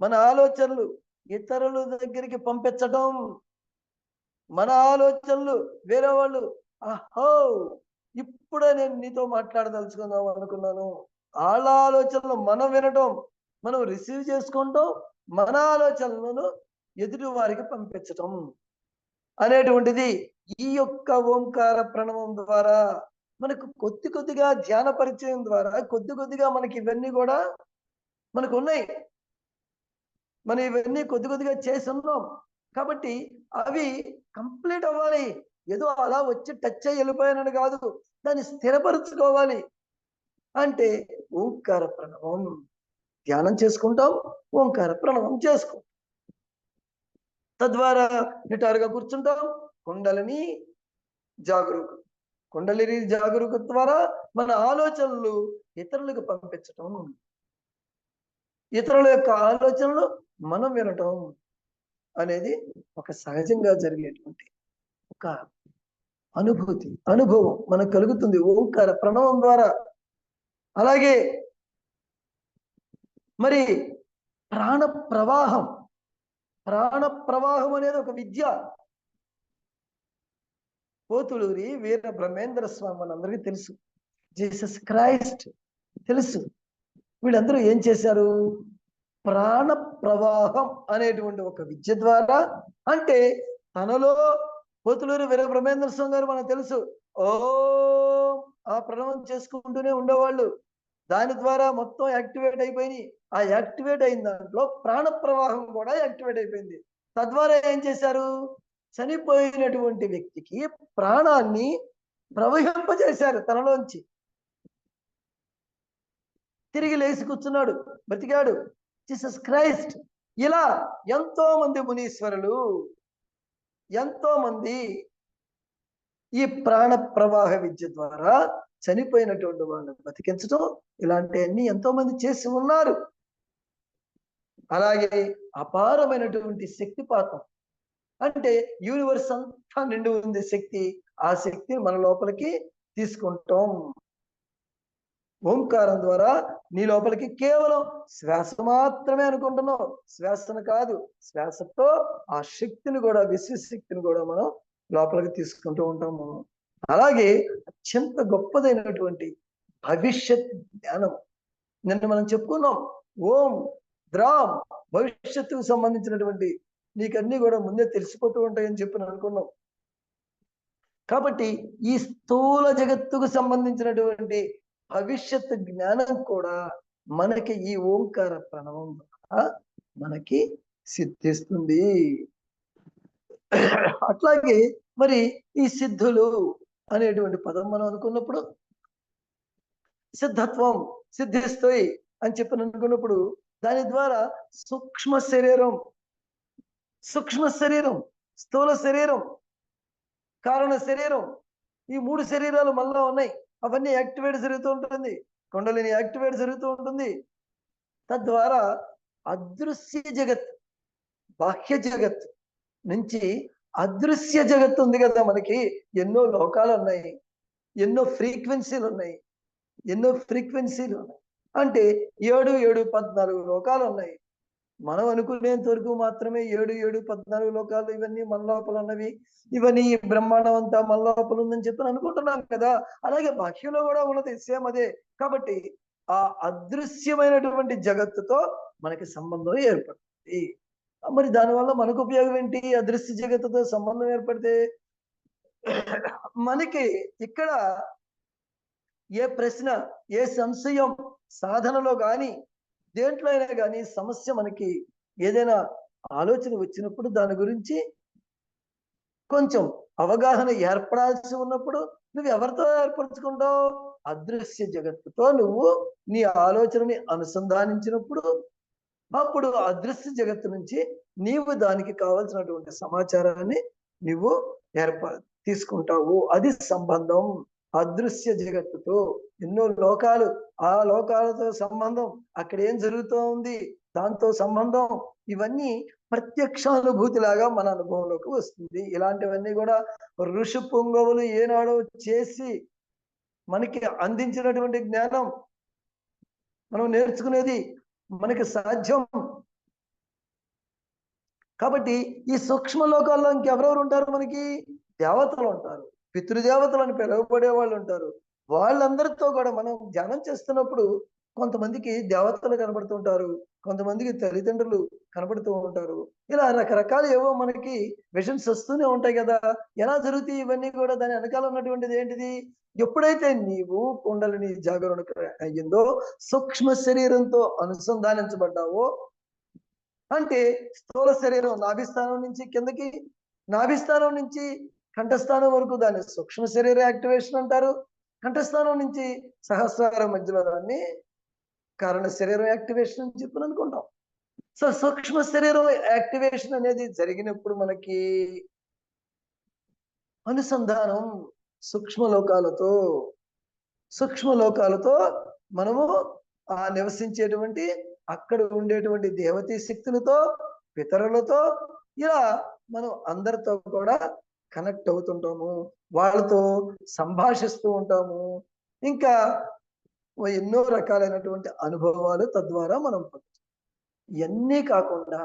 మన ఆలోచనలు ఇతరుల దగ్గరికి పంపించటం, మన ఆలోచనలు వేరే వాళ్ళు అహో ఇప్పుడే నేను నీతో మాట్లాడదలుచుకుందాం అనుకున్నాను, వాళ్ళ ఆలోచనలు మనం వినటం, మనం రిసీవ్ చేసుకుంటాం, మన ఆలోచనలను ఎదుటి వారికి పంపించటం అనేటువంటిది ఈ యొక్క ఓంకార ప్రణవం ద్వారా మనకు కొద్దిగా ధ్యాన పరిచయం ద్వారా కొద్దిగా మనకి ఇవన్నీ కూడా మనకు ఉన్నాయి. మనం ఇవన్నీ కొద్దిగా చేసి ఉన్నాం. కాబట్టి అవి కంప్లీట్ అవ్వాలి. ఏదో అలా వచ్చి టచ్ అయ్యి వెళ్ళిపోయానని కాదు, దాన్ని స్థిరపరచుకోవాలి. అంటే ఓంకార ప్రణవం ధ్యానం చేసుకుంటాం, ఓంకార ప్రణవం చేసుకుంటాం. తద్వారా నిటారుగా కూర్చుంటాం. కుండలిని జాగరూక ద్వారా మన ఆలోచనలు ఇతరులకు పంపించటం, ఇతరుల యొక్క ఆలోచనలు మనం వినటం అనేది ఒక సహజంగా జరిగేటువంటి ఒక అనుభవం మనకు కలుగుతుంది ఓంకార ప్రణవం ద్వారా. అలాగే మరి ప్రాణ ప్రవాహం అనేది ఒక విద్య. పోతులూరి వీర బ్రహ్మేంద్ర స్వామి మనందరికీ తెలుసు, జీసస్ క్రైస్ట్ తెలుసు. వీళ్ళందరూ ఏం చేశారు? ప్రాణ ప్రవాహం అనేటువంటి ఒక విద్య ద్వారా, అంటే తనలో పోతులూరి వీర బ్రహ్మేంద్ర స్వామి గారు మనకు తెలుసు, ఓ ఆ ప్రణవం చేసుకుంటూనే ఉండేవాళ్ళు. దాని ద్వారా మొత్తం యాక్టివేట్ అయిపోయినాయి. ఆ యాక్టివేట్ అయిన దాంట్లో ప్రాణ ప్రవాహం కూడా యాక్టివేట్ అయిపోయింది. తద్వారా ఏం చేశారు? చనిపోయినటువంటి వ్యక్తికి ప్రాణాన్ని ప్రవహింపజేశారు తనలోంచి. తిరిగి లేచి కూర్చున్నాడు, బ్రతికాడు. Jesus Christ. ఇలా ఎంతో మంది మునీశ్వరులు, ఎంతో మంది ఈ ప్రాణ ప్రవాహ విద్య ద్వారా చనిపోయినటువంటి వాళ్ళని బతికించడం, ఇలాంటివన్నీ ఎంతో మంది చేసి ఉన్నారు. అలాగే అపారమైనటువంటి శక్తిపాతం, అంటే యూనివర్స్ అంతా నిండి ఉంది శక్తి. ఆ శక్తిని మన లోపలికి తీసుకుంటాం. ఓంకారం ద్వారా నీ లోపలికి కేవలం శ్వాస మాత్రమే అనుకుంటున్నావు, శ్వాసను కాదు, శ్వాసతో ఆ శక్తిని కూడా, విశ్వశక్తిని కూడా మనం లోపలికి తీసుకుంటూ ఉంటాము. అలాగే అత్యంత గొప్పదైనటువంటి భవిష్యత్ జ్ఞానం నిన్న మనం చెప్పుకున్నాం. ఓం ద్రాం భవిష్యత్తుకు సంబంధించినటువంటి నీకన్నీ కూడా ముందే తెలిసిపోతూ ఉంటాయని చెప్పి అనుకున్నాం. కాబట్టి ఈ స్థూల జగత్తుకు సంబంధించినటువంటి భవిష్యత్ జ్ఞానం కూడా మనకి ఈ ఓంకార ప్రణవం ద్వారా మనకి సిద్ధిస్తుంది. అట్లాగే మరి ఈ సిద్ధులు అనేటువంటి పదం మనం అనుకున్నప్పుడు, సిద్ధత్వం సిద్ధిస్తాయి అని చెప్పి అనుకున్నప్పుడు, దాని ద్వారా సూక్ష్మ శరీరం, స్థూల శరీరం, కారణ శరీరం, ఈ 3 శరీరాలు మనలో ఉన్నాయి. అవన్నీ యాక్టివేట్ జరుగుతూ ఉంటుంది. కుండలిని యాక్టివేట్ జరుగుతూ ఉంటుంది. తద్వారా అదృశ్య జగత్, బాహ్య జగత్ నుంచి అదృశ్య జగత్తు ఉంది కదా, మనకి ఎన్నో లోకాలు ఉన్నాయి, ఎన్నో ఫ్రీక్వెన్సీలు ఉన్నాయి. అంటే 7, 7, 14 లోకాలు ఉన్నాయి. మనం అనుకునేంత వరకు మాత్రమే 7, 7, 14 లోకాలు ఇవన్నీ మన లోపల ఉన్నవి, ఇవన్నీ ఈ బ్రహ్మాండం అంతా మన లోపల ఉందని చెప్పి అనుకుంటున్నాం కదా. అలాగే బాహ్యంలో కూడా ఉన్నది సేమ్ అదే. కాబట్టి ఆ అదృశ్యమైనటువంటి జగత్తుతో మనకి సంబంధం ఏర్పడుతుంది. మరి దానివల్ల మనకు ఉపయోగం ఏంటి? అదృశ్య జగత్తుతో సంబంధం ఏర్పడితే మనకి ఇక్కడ ఏ ప్రశ్న, ఏ సంశయం, సాధనలో కానీ దేంట్లో అయినా కానీ సమస్య, మనకి ఏదైనా ఆలోచన వచ్చినప్పుడు దాని గురించి కొంచెం అవగాహన ఏర్పడాల్సి ఉన్నప్పుడు నువ్వు ఎవరితో ఏర్పరచుకుంటావు? అదృశ్య జగత్తుతో నువ్వు నీ ఆలోచనని అనుసంధానించినప్పుడు అప్పుడు అదృశ్య జగత్తు నుంచి నీవు దానికి కావాల్సినటువంటి సమాచారాన్ని నువ్వు తీసుకుంటావు. అది సంబంధం. అదృశ్య జగత్తుతో ఎన్నో లోకాలు, ఆ లోకాలతో సంబంధం, అక్కడ ఏం జరుగుతూ ఉంది దాంతో సంబంధం, ఇవన్నీ ప్రత్యక్షానుభూతిలాగా మన అనుభవంలోకి వస్తుంది. ఇలాంటివన్నీ కూడా ఋషి పుంగవులు ఏనాడో చేసి మనకి అందించినటువంటి జ్ఞానం, మనం నేర్చుకునేది మనకి సాధ్యం. కాబట్టి ఈ సూక్ష్మ లోకాల్లో ఇంకెవరెవరు ఉంటారు? మనకి దేవతలు ఉంటారు, పితృదేవతలు అని పిలువబడే వాళ్ళు ఉంటారు. వాళ్ళందరితో కూడా మనం ధ్యానం చేస్తున్నప్పుడు కొంతమందికి దేవతలు కనబడుతుంటారు, కొంతమందికి తల్లిదండ్రులు కనబడుతూ ఉంటారు. ఇలా రకరకాల ఏవో మనకి విషన్స్ వస్తూనే ఉంటాయి కదా. ఎలా జరుగుతాయి ఇవన్నీ కూడా? దాని వెనకాల ఉన్నటువంటిది ఏంటిది? ఎప్పుడైతే నీవు కుండలిని జాగరణ అయ్యిందో, సూక్ష్మ శరీరంతో అనుసంధానించబడ్డావో, అంటే స్థూల శరీరం నాభిస్థానం నుంచి కిందకి, నాభిస్థానం నుంచి కంఠస్థానం వరకు దాన్ని సూక్ష్మ శరీర యాక్టివేషన్ అంటారు. కంఠస్థానం నుంచి సహస్రారం మధ్యలో దాన్ని కారణ శరీరం యాక్టివేషన్ అని చెప్పి అనుకుంటాం. సో సూక్ష్మ శరీరం యాక్టివేషన్ అనేది జరిగినప్పుడు మనకి అనుసంధానం సూక్ష్మ లోకాలతో మనము ఆ నివసించేటువంటి, అక్కడ ఉండేటువంటి దేవతీ శక్తులతో, పితరులతో, ఇలా మనం అందరితో కూడా కనెక్ట్ అవుతుంటాము, వాళ్ళతో సంభాషిస్తూ ఉంటాము. ఇంకా ఎన్నో రకాలైనటువంటి అనుభవాలు తద్వారా మనం ఇవన్నీ కాకుండా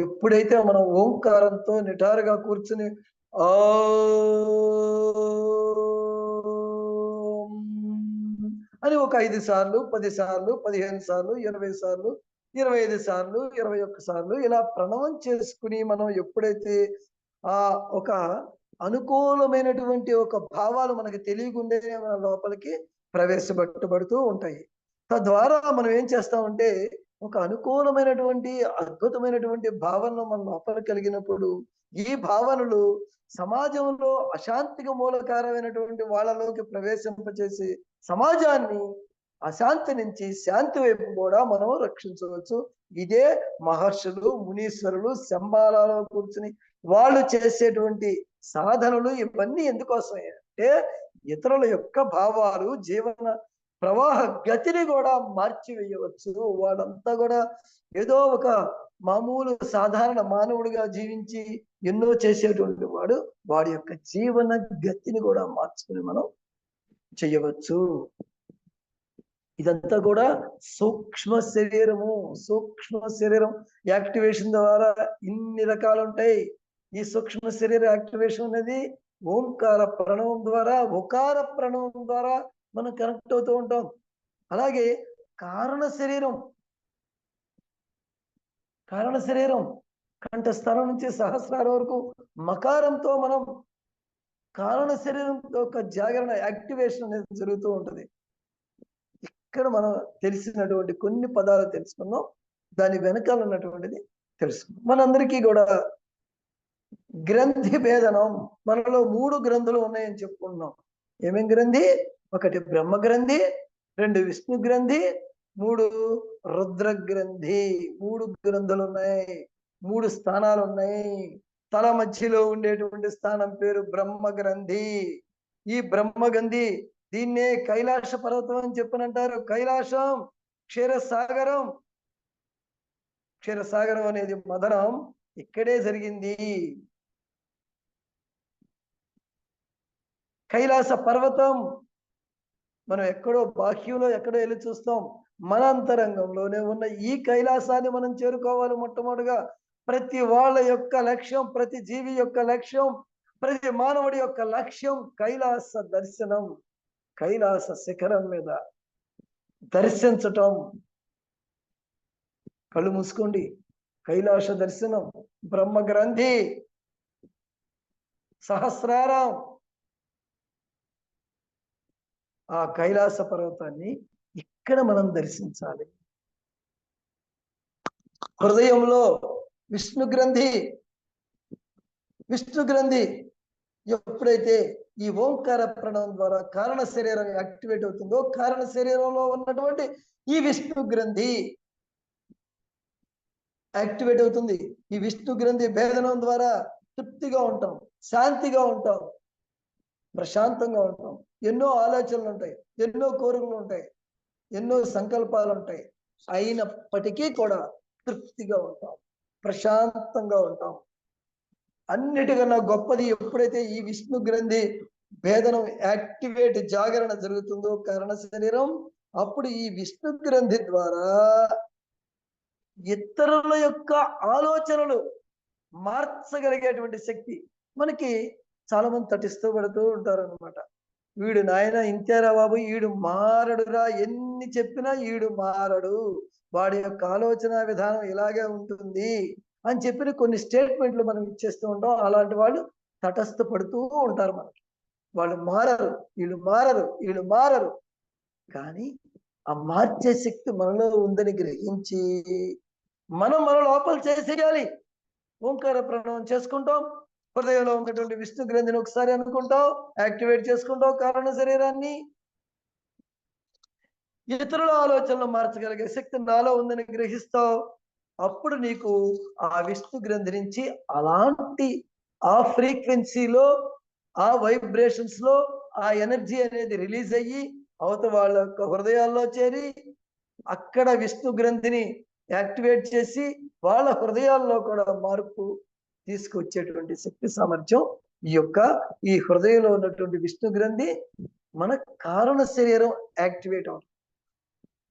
ఎప్పుడైతే మనం ఓంకారంతో నిటారుగా కూర్చుని అని ఒక 5 సార్లు, 10 సార్లు, 15 సార్లు, 20 సార్లు, 25 సార్లు, 21 సార్లు ఇలా ప్రణవం చేసుకుని మనం ఎప్పుడైతే ఒక అనుకూలమైనటువంటి ఒక భావాలు మనకి తెలియకుండానే మన లోపలికి ప్రవేశపెట్టబడుతూ ఉంటాయి. తద్వారా మనం ఏం చేస్తామంటే ఒక అనుకూలమైనటువంటి అద్భుతమైనటువంటి భావనలు మన లోపల కలిగినప్పుడు ఈ భావనలు సమాజంలో అశాంతికి మూలకారమైనటువంటి వాళ్ళలోకి ప్రవేశింపచేసి సమాజాన్ని అశాంతి నుంచి శాంతి వైపు కూడా మనం రక్షించవచ్చు. ఇదే మహర్షులు, మునీశ్వరులు శంబాలలో కూర్చుని వాళ్ళు చేసేటువంటి సాధనలు ఇవన్నీ ఎందుకోసమే అంటే ఇతరుల యొక్క భావాలు, జీవన ప్రవాహ గతిని కూడా మార్చివేయవచ్చు. వాడంతా కూడా ఏదో ఒక మామూలు సాధారణ మానవుడిగా జీవించి ఎన్నో చేసేటువంటి వాడి యొక్క జీవన గతిని కూడా మార్చుకుని మనం చేయవచ్చు. ఇదంతా కూడా సూక్ష్మ శరీరం యాక్టివేషన్ ద్వారా ఇన్ని రకాలు ఉంటాయి. ఈ సూక్ష్మ శరీర యాక్టివేషన్ అనేది ఓంకార ప్రణవం ద్వారా, ఉకార ప్రణవం ద్వారా మనం కనెక్ట్ అవుతూ ఉంటాం. అలాగే కారణ శరీరం కంఠస్థలం నుంచి సహస్రారం వరకు మకారంతో మనం కారణ శరీరం యొక్క జాగరణ యాక్టివేషన్ అనేది జరుగుతూ ఉంటుంది. ఇక్కడ మనం తెలిసినటువంటి కొన్ని పదాలు తెలుసుకున్నాం, దాని వెనకాల ఉన్నటువంటిది తెలుసుకున్నాం. మనందరికీ కూడా గ్రంథి భేదనం, మనలో 3 గ్రంథులు ఉన్నాయని చెప్పుకుంటున్నాం. ఏమేం గ్రంథి? 1 బ్రహ్మ గ్రంథి, 2 విష్ణు గ్రంథి, 3 రుద్ర గ్రంథి. 3 గ్రంథులు ఉన్నాయి, 3 స్థానాలు ఉన్నాయి. తల మధ్యలో ఉండేటువంటి స్థానం పేరు బ్రహ్మ గ్రంథి. ఈ బ్రహ్మ గ్రంథి దీన్నే కైలాస పర్వతం అని చెప్పనంటారు. కైలాసం, క్షీరసాగరం అనేది మదనం ఇక్కడే జరిగింది. కైలాస పర్వతం మనం ఎక్కడో బాహ్యంలో ఎక్కడో వెళ్ళి చూస్తాం. మన అంతరంగంలోనే ఉన్న ఈ కైలాసాన్ని మనం చేరుకోవాలి. మొట్టమొదటిగా ప్రతి వాళ్ళ యొక్క లక్ష్యం, ప్రతి జీవి యొక్క లక్ష్యం, ప్రతి మానవుడి యొక్క లక్ష్యం కైలాస దర్శనం. కైలాస శిఖరం మీద దర్శించటం. కళ్ళు మూసుకోండి. కైలాస దర్శనం, బ్రహ్మ గ్రంథి, సహస్రారం, ఆ కైలాస పర్వతాన్ని ఇక్కడ మనం దర్శించాలి. హృదయంలో విష్ణు గ్రంథి ఎప్పుడైతే ఈ ఓంకార ప్రణవం ద్వారా కారణ శరీరం యాక్టివేట్ అవుతుందో, కారణ శరీరంలో ఉన్నటువంటి ఈ విష్ణు గ్రంథి యాక్టివేట్ అవుతుంది. ఈ విష్ణు గ్రంథి భేదనం ద్వారా తృప్తిగా ఉంటాం, శాంతిగా ఉంటాం, ప్రశాంతంగా ఉంటాం. ఎన్నో ఆలోచనలు ఉంటాయి, ఎన్నో కోరికలు ఉంటాయి, ఎన్నో సంకల్పాలు ఉంటాయి. అయినప్పటికీ కూడా తృప్తిగా ఉంటాం, ప్రశాంతంగా ఉంటాం. అన్నిటికన్నా గొప్పది ఎప్పుడైతే ఈ విష్ణు గ్రంథి భేదనం యాక్టివేట్ జాగరణ జరుగుతుందో కారణ శరీరం, అప్పుడు ఈ విష్ణు గ్రంథి ద్వారా ఇతరుల యొక్క ఆలోచనలు మార్చగలిగేటువంటి శక్తి మనకి చాలా మంది తటిస్తూ పడుతూ ఉంటారు అనమాట. వీడు నాయన ఇంతేరా బాబు, ఈడు మారడురా, ఎన్ని చెప్పినా ఈడు మారడు, వాడి యొక్క ఆలోచన విధానం ఇలాగే ఉంటుంది అని చెప్పిన కొన్ని స్టేట్మెంట్లు మనం ఇచ్చేస్తూ ఉంటాం. అలాంటి వాళ్ళు తటస్థపడుతూ ఉంటారు. మనకి వాళ్ళు మారరు, వీళ్ళు మారరు. కానీ ఆ మార్చే శక్తి మనలో ఉందని గ్రహించి మన లోపల చేసేయాలి. ఓంకార ప్రణవం చేసుకుంటాం, హృదయంలో ఉన్నటువంటి విష్ణు గ్రంథిని ఒకసారి అనుకుంటావు, యాక్టివేట్ చేసుకుంటావు కారణ శరీరాన్ని. ఇతరుల ఆలోచనలు మార్చగలిగే శక్తి నాలో ఉందని గ్రహిస్తావు. అప్పుడు నీకు ఆ విష్ణు గ్రంథి నుంచి అలాంటి ఆ ఫ్రీక్వెన్సీలో, ఆ వైబ్రేషన్స్ లో ఆ ఎనర్జీ అనేది రిలీజ్ అయ్యి అవతల వాళ్ళ యొక్క హృదయాల్లో చేరి అక్కడ విష్ణు గ్రంథిని యాక్టివేట్ చేసి వాళ్ళ హృదయాల్లో కూడా మార్పు తీసుకొచ్చేటువంటి శక్తి సామర్థ్యం ఈ హృదయంలో ఉన్నటువంటి విష్ణు గ్రంథి మన కారణ శరీరం యాక్టివేట్ అవుతుంది.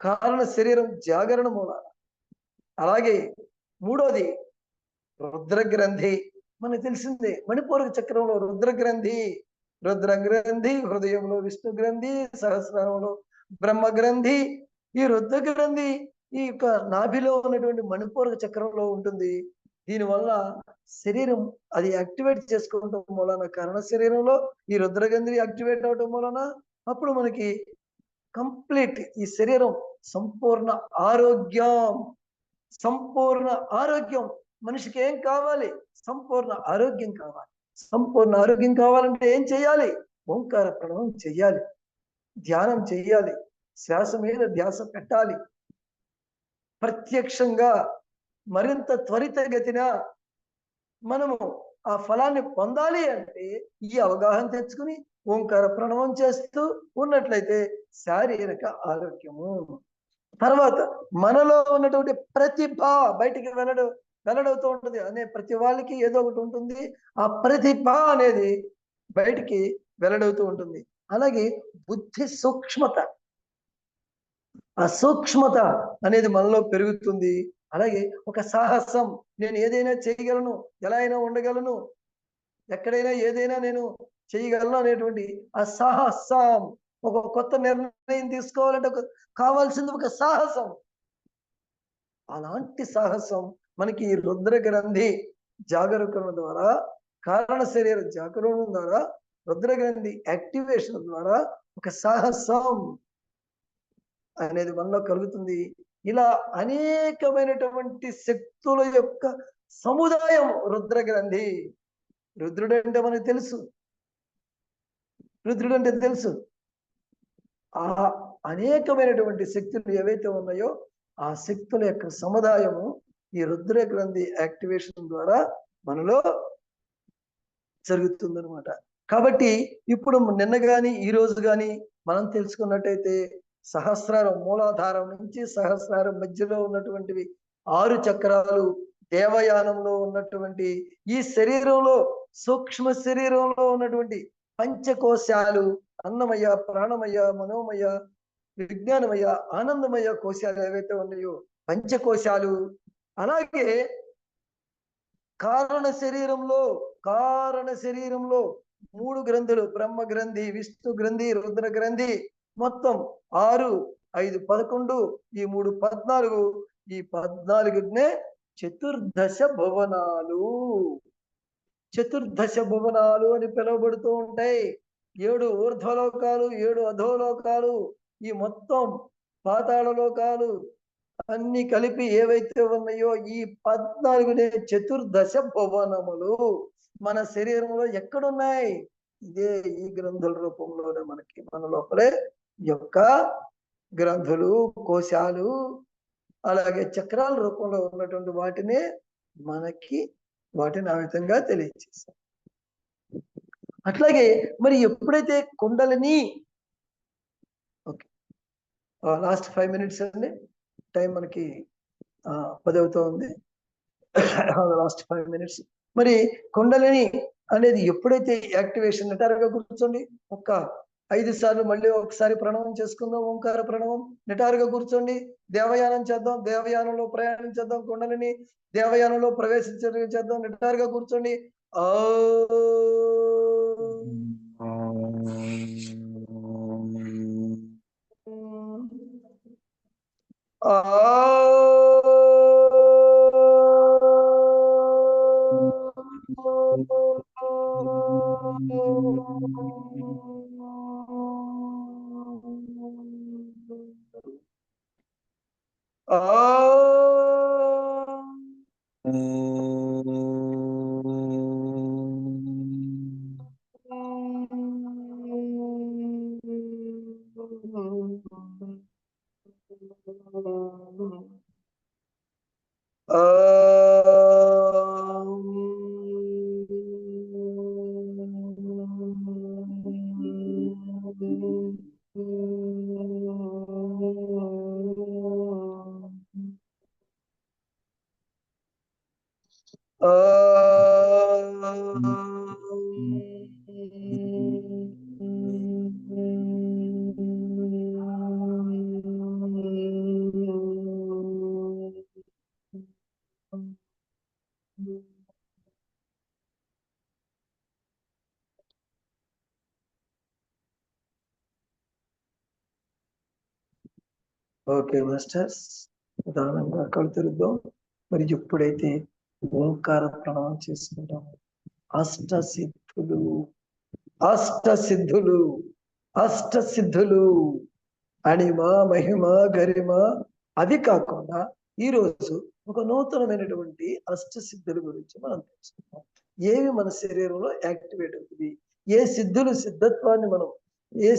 కారణ శరీరం జాగరణ మూలాన. అలాగే 3వది రుద్ర గ్రంథి. మనకు తెలిసిందే, మణిపూరక చక్రంలో రుద్ర గ్రంథి హృదయంలో విష్ణు గ్రంథి, సహస్రారంలో బ్రహ్మ గ్రంథి. ఈ రుద్ర గ్రంథి ఈ యొక్క నాభిలో ఉన్నటువంటి మణిపూరక చక్రంలో ఉంటుంది. దీనివల్ల శరీరం అది యాక్టివేట్ చేసుకోవటం మూలన కారణ శరీరంలో ఈ రుద్ర గ్రంథి యాక్టివేట్ అవటం మూలన అప్పుడు మనకి కంప్లీట్ ఈ శరీరం సంపూర్ణ ఆరోగ్యం. సంపూర్ణ ఆరోగ్యం. మనిషికి ఏం కావాలి? సంపూర్ణ ఆరోగ్యం కావాలి. సంపూర్ణ ఆరోగ్యం కావాలంటే ఏం చేయాలి? ఓంకార ప్రణవం చెయ్యాలి, ధ్యానం చెయ్యాలి, శ్వాస మీద ధ్యాస పెట్టాలి. ప్రత్యక్షంగా మరింత త్వరితగతిన మనము ఆ ఫలాన్ని పొందాలి అంటే ఈ అవగాహన తెచ్చుకుని ఓంకార ప్రణవం చేస్తూ ఉన్నట్లయితే శారీరక ఆరోగ్యము. తర్వాత మనలో ఉన్నటువంటి ప్రతిభ బయటికి వెల్లడవుతూ ఉంటుంది. అనే ప్రతి వాళ్ళకి ఏదో ఒకటి ఉంటుంది. ఆ ప్రతిభ అనేది బయటికి వెల్లడవుతూ ఉంటుంది. అలాగే బుద్ధి సూక్ష్మత, ఆ సూక్ష్మత అనేది మనలో పెరుగుతుంది. అలాగే ఒక సాహసం, నేను ఏదైనా చేయగలను, ఎలా అయినా ఉండగలను, ఎక్కడైనా ఏదైనా నేను చేయగలను అనేటువంటి ఆ సాహసం. ఒక కొత్త నిర్ణయం తీసుకోవాలంటే కావాల్సింది ఒక సాహసం. అలాంటి సాహసం మనకి ఈ రుద్ర గ్రంథి జాగరూకరణ ద్వారా, కారణ శరీర జాగరూకరణ ద్వారా, రుద్ర గ్రంథి యాక్టివేషన్ ద్వారా ఒక సాహసం అనేది మనలో కలుగుతుంది. ఇలా అనేకమైనటువంటి శక్తుల యొక్క సముదాయం రుద్ర గ్రంథి. రుద్రుడు అంటే మనకు తెలుసు, రుద్రుడు అంటే తెలుసు. ఆ అనేకమైనటువంటి శక్తులు ఏవైతే ఉన్నాయో ఆ శక్తుల యొక్క సముదాయము ఈ రుద్ర గ్రంథి యాక్టివేషన్ ద్వారా మనలో జరుగుతుందన్నమాట. కాబట్టి ఇప్పుడు నిన్న కానీ ఈ రోజు కానీ మనం తెలుసుకున్నట్టయితే సహస్రారం మూలాధారం నుంచి సహస్రారం మధ్యలో ఉన్నటువంటివి 6 చక్రాలు, దేవయానంలో ఉన్నటువంటి ఈ శరీరంలో సూక్ష్మ శరీరంలో ఉన్నటువంటి పంచకోశాలు, అన్నమయ, ప్రాణమయ, మనోమయ, విజ్ఞానమయ, ఆనందమయ కోశాలు ఏవైతే ఉన్నాయో పంచకోశాలు. అలాగే కారణ శరీరంలో 3 గ్రంథులు, బ్రహ్మ గ్రంథి, విష్ణు గ్రంథి, రుద్ర గ్రంథి, మొత్తం 6, 5, 11, ఈ 3, 14. ఈ 14నే చతుర్దశ భువనాలు. చతుర్దశ భువనాలు అని పిలువబడుతూ ఉంటాయి. 7 ఊర్ధ్వలోకాలు, 7 అధోలోకాలు, ఈ మొత్తం పాతాళ లోకాలు అన్ని కలిపి ఏవైతే ఉన్నాయో ఈ 14నే చతుర్దశ భువనములు మన శరీరంలో ఎక్కడున్నాయి? ఇదే ఈ గ్రంథుల రూపంలోనే మనకి మన లోపలే యొక్క గ్రంథులు, కోశాలు, అలాగే చక్రాల రూపంలో ఉన్నటువంటి వాటిని ఆ విధంగా తెలియజేశారు. అట్లాగే మరి ఎప్పుడైతే కుండలిని, ఓకే, లాస్ట్ 5 minutes అండి, టైం మనకి 10 అవుతుంది. Last 5 minutes. మరి కుండలిని అనేది ఎప్పుడైతే యాక్టివేషన్, నిటారుగా కూర్చోండి, ఒక్క 5 సార్లు మళ్ళీ ఒకసారి ప్రణవం చేసుకుందాం. ఓంకార ప్రణవం. నిటారుగా కూర్చోండి. దేవయానం చేద్దాం, దేవయానంలో ప్రయాణం చేద్దాం, కుండలిని దేవయానంలో ప్రవేశించేద్దాం. నిటారుగా కూర్చోండి. ఓకే మాస్టర్స్, ప్రధానంగా కళ్ళు తెరుద్దాం. మరి ఎప్పుడైతే ఓంకార ప్రణవం చేసుకుంటాం, అష్టసిద్ధులు అణిమ, మహిమ, గరిమ అవి కాకుండా ఈరోజు ఒక నూతనమైనటువంటి అష్టసిద్ధుల గురించి మనం తెలుసుకుందాం. ఏవి మన శరీరంలో యాక్టివేట్ అవుతుంది, ఏ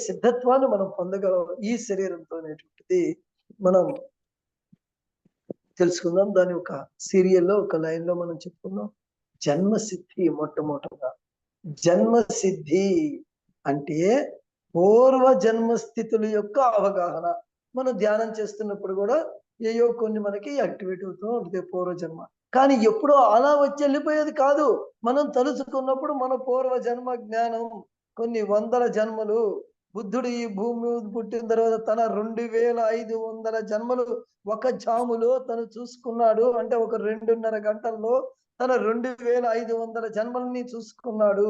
సిద్ధత్వాన్ని మనం పొందగలం ఈ శరీరంతో అనేటువంటిది మనం తెలుసుకుందాం. దాని ఒక సీరియల్లో ఒక లైన్ లో మనం చెప్పుకుందాం. జన్మసిద్ధి. మొట్టమొదటిగా జన్మసిద్ధి అంటే పూర్వ జన్మస్థితుల యొక్క అవగాహన. మనం ధ్యానం చేస్తున్నప్పుడు కూడా ఏయో కొన్ని మనకి యాక్టివేట్ అవుతూ ఉంటుంది పూర్వజన్మ. కానీ ఎప్పుడో అలా వచ్చి వెళ్ళిపోయేది కాదు. మనం తలుచుకున్నప్పుడు మన పూర్వ జన్మ జ్ఞానం కొన్ని వందల జన్మలు. బుద్ధుడు ఈ భూమి మీద పుట్టిన తర్వాత తన 2500 జన్మలు ఒక జాములో తను చూసుకున్నాడు. అంటే ఒక 2.5 గంటల్లో తన 2500 జన్మల్ని చూసుకున్నాడు.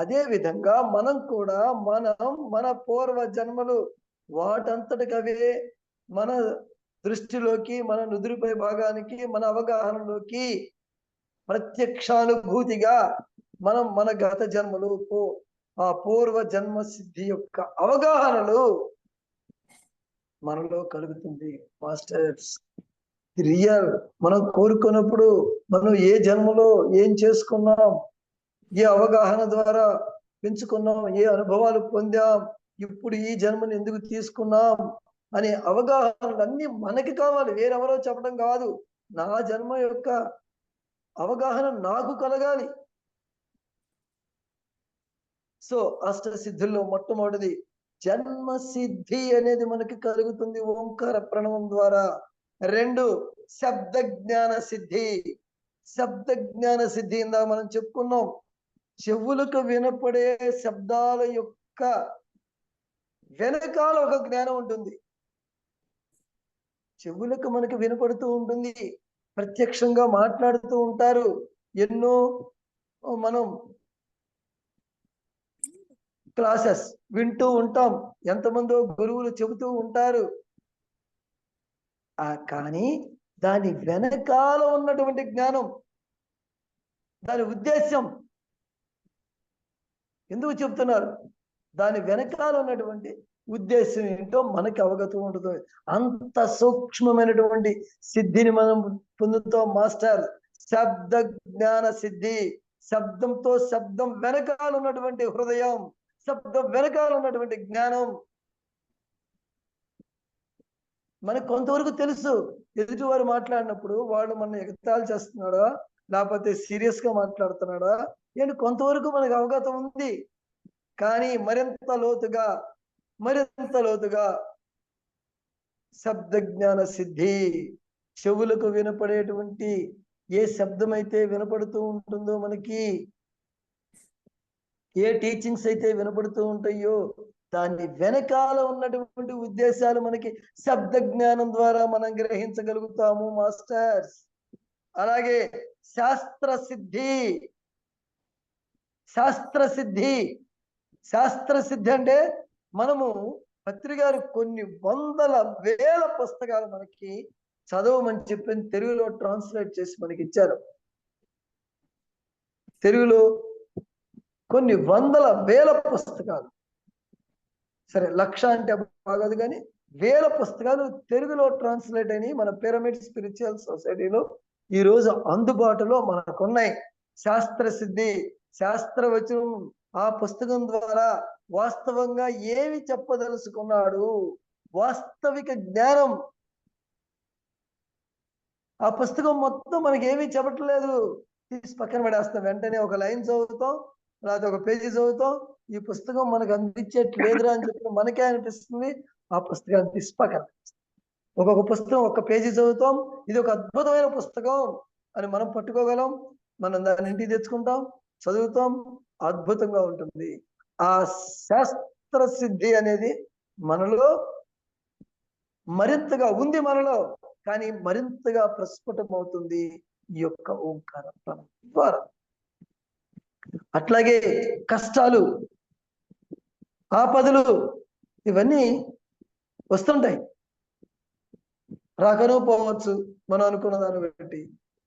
అదే విధంగా మనం కూడా మన పూర్వ జన్మలు వాటంతటికవే మన దృష్టిలోకి, మన నుదురుపై భాగానికి, మన అవగాహనలోకి ప్రత్యక్షానుభూతిగా మన గత జన్మలు, ఆ పూర్వ జన్మ సిద్ధి యొక్క అవగాహనలు మనలో కలుగుతుంది. Masters real. మనం కోరుకున్నప్పుడు మనం ఏ జన్మలో ఏం చేసుకున్నాం, ఏ అవగాహన ద్వారా పెంచుకున్నాం, ఏ అనుభవాలు పొందాం, ఇప్పుడు ఈ జన్మని ఎందుకు తీసుకున్నాం అనే అవగాహనలన్నీ మనకి కావాలి, వేరెవరో చెప్పడం కాదు. నా జన్మ యొక్క అవగాహన నాకు కలగాలి. సో అష్టసిద్ధుల్లో మొట్టమొదటిది జన్మ సిద్ధి అనేది మనకి కలుగుతుంది ఓంకార ప్రణవం ద్వారా. 2 శబ్ద జ్ఞాన సిద్ధి. శబ్ద జ్ఞాన సిద్ధి ఇందా మనం చెప్పుకున్నాం. చెవులకు వినపడే శబ్దాల యొక్క వెనకాల ఒక జ్ఞానం ఉంటుంది. చెవులకు మనకి వినపడుతూ ఉంటుంది, ప్రత్యక్షంగా మాట్లాడుతూ ఉంటారు. ఎన్నో మనం క్లాసెస్ వింటూ ఉంటాం, ఎంతమందో గురువులు చెబుతూ ఉంటారు. కానీ దాని వెనకాల ఉన్నటువంటి జ్ఞానం, దాని ఉద్దేశం ఎందుకు చెప్తున్నారు, దాని వెనకాల ఉన్నటువంటి ఉద్దేశం ఏంటో మనకి అవగతం ఉంటుంది. అంత సూక్ష్మమైనటువంటి సిద్ధిని మనం పొందుతాం మాస్టర్. శబ్ద జ్ఞాన సిద్ధి. శబ్దంతో శబ్దం వెనకాల ఉన్నటువంటి హృదయం, శబ్దం వెనకాల ఉన్నటువంటి జ్ఞానం మనకు కొంతవరకు తెలుసు. ఎదుటివారు మాట్లాడినప్పుడు వాళ్ళు మన ఎగతాళి చేస్తున్నాడా లేకపోతే సీరియస్ గా మాట్లాడుతున్నాడా ఏంటి కొంతవరకు మనకు అవగతం ఉంది. కానీ మరింత లోతుగా శబ్ద జ్ఞాన సిద్ధి. చెవులకు వినపడేటువంటి ఏ శబ్దమైతే వినపడుతూ ఉంటుందో, మనకి ఏ టీచింగ్స్ అయితే వినపడుతూ ఉంటాయో దాని వెనకాల ఉన్నటువంటి ఉద్దేశాలు మనకి శబ్ద జ్ఞానం ద్వారా మనం గ్రహించగలుగుతాము మాస్టర్స్. అలాగే శాస్త్ర సిద్ధి అంటే మనము పత్రికారు కొన్ని వందల వేల పుస్తకాలు మనకి చదవమని చెప్పి తెలుగులో ట్రాన్స్లేట్ చేసి మనకి ఇచ్చారు. తెలుగులో కొన్ని వందల వేల పుస్తకాలు, సరే 1,00,000 అంటే బాగోదు కానీ వేల పుస్తకాలు తెలుగులో ట్రాన్స్లేట్ అయినాయి మన పిరమిడ్ స్పిరిచువల్ సొసైటీలో ఈరోజు అందుబాటులో మనకున్నాయి. శాస్త్ర సిద్ధి, శాస్త్రవచనం, ఆ పుస్తకం ద్వారా వాస్తవంగా ఏమి చెప్పదలుచుకున్నాడు, వాస్తవిక జ్ఞానం. ఆ పుస్తకం మొత్తం మనకి ఏమీ చెప్పట్లేదు, తీసి పక్కన పడేస్తాం. వెంటనే ఒక లైన్ చదువుతాం, లేకపోతే ఒక పేజీ చదువుతాం, ఈ పుస్తకం మనకు అందించట్లేదురా అని చెప్పి మనకే అనిపిస్తుంది. ఆ పుస్తకాన్ని తీసి పక్కన ఒక్కొక్క పుస్తకం ఒక్క పేజీ చదువుతాం, ఇది ఒక అద్భుతమైన పుస్తకం అని మనం పట్టుకోగలం. మనం దాన్ని ఇంటికి తెచ్చుకుంటాం, చదువుతాం, అద్భుతంగా ఉంటుంది. ఆ శాస్త్ర సిద్ధి అనేది మనలో మరింతగా ఉంది, మనలో కానీ మరింతగా ప్రస్ఫుటమవుతుంది ఈ యొక్క ఓంకార ప్రణవం ద్వారా. అట్లాగే కష్టాలు, ఆపదలు ఇవన్నీ వస్తుంటాయి, రాకను పోవచ్చు మనం అనుకున్న దాన్ని బట్టి.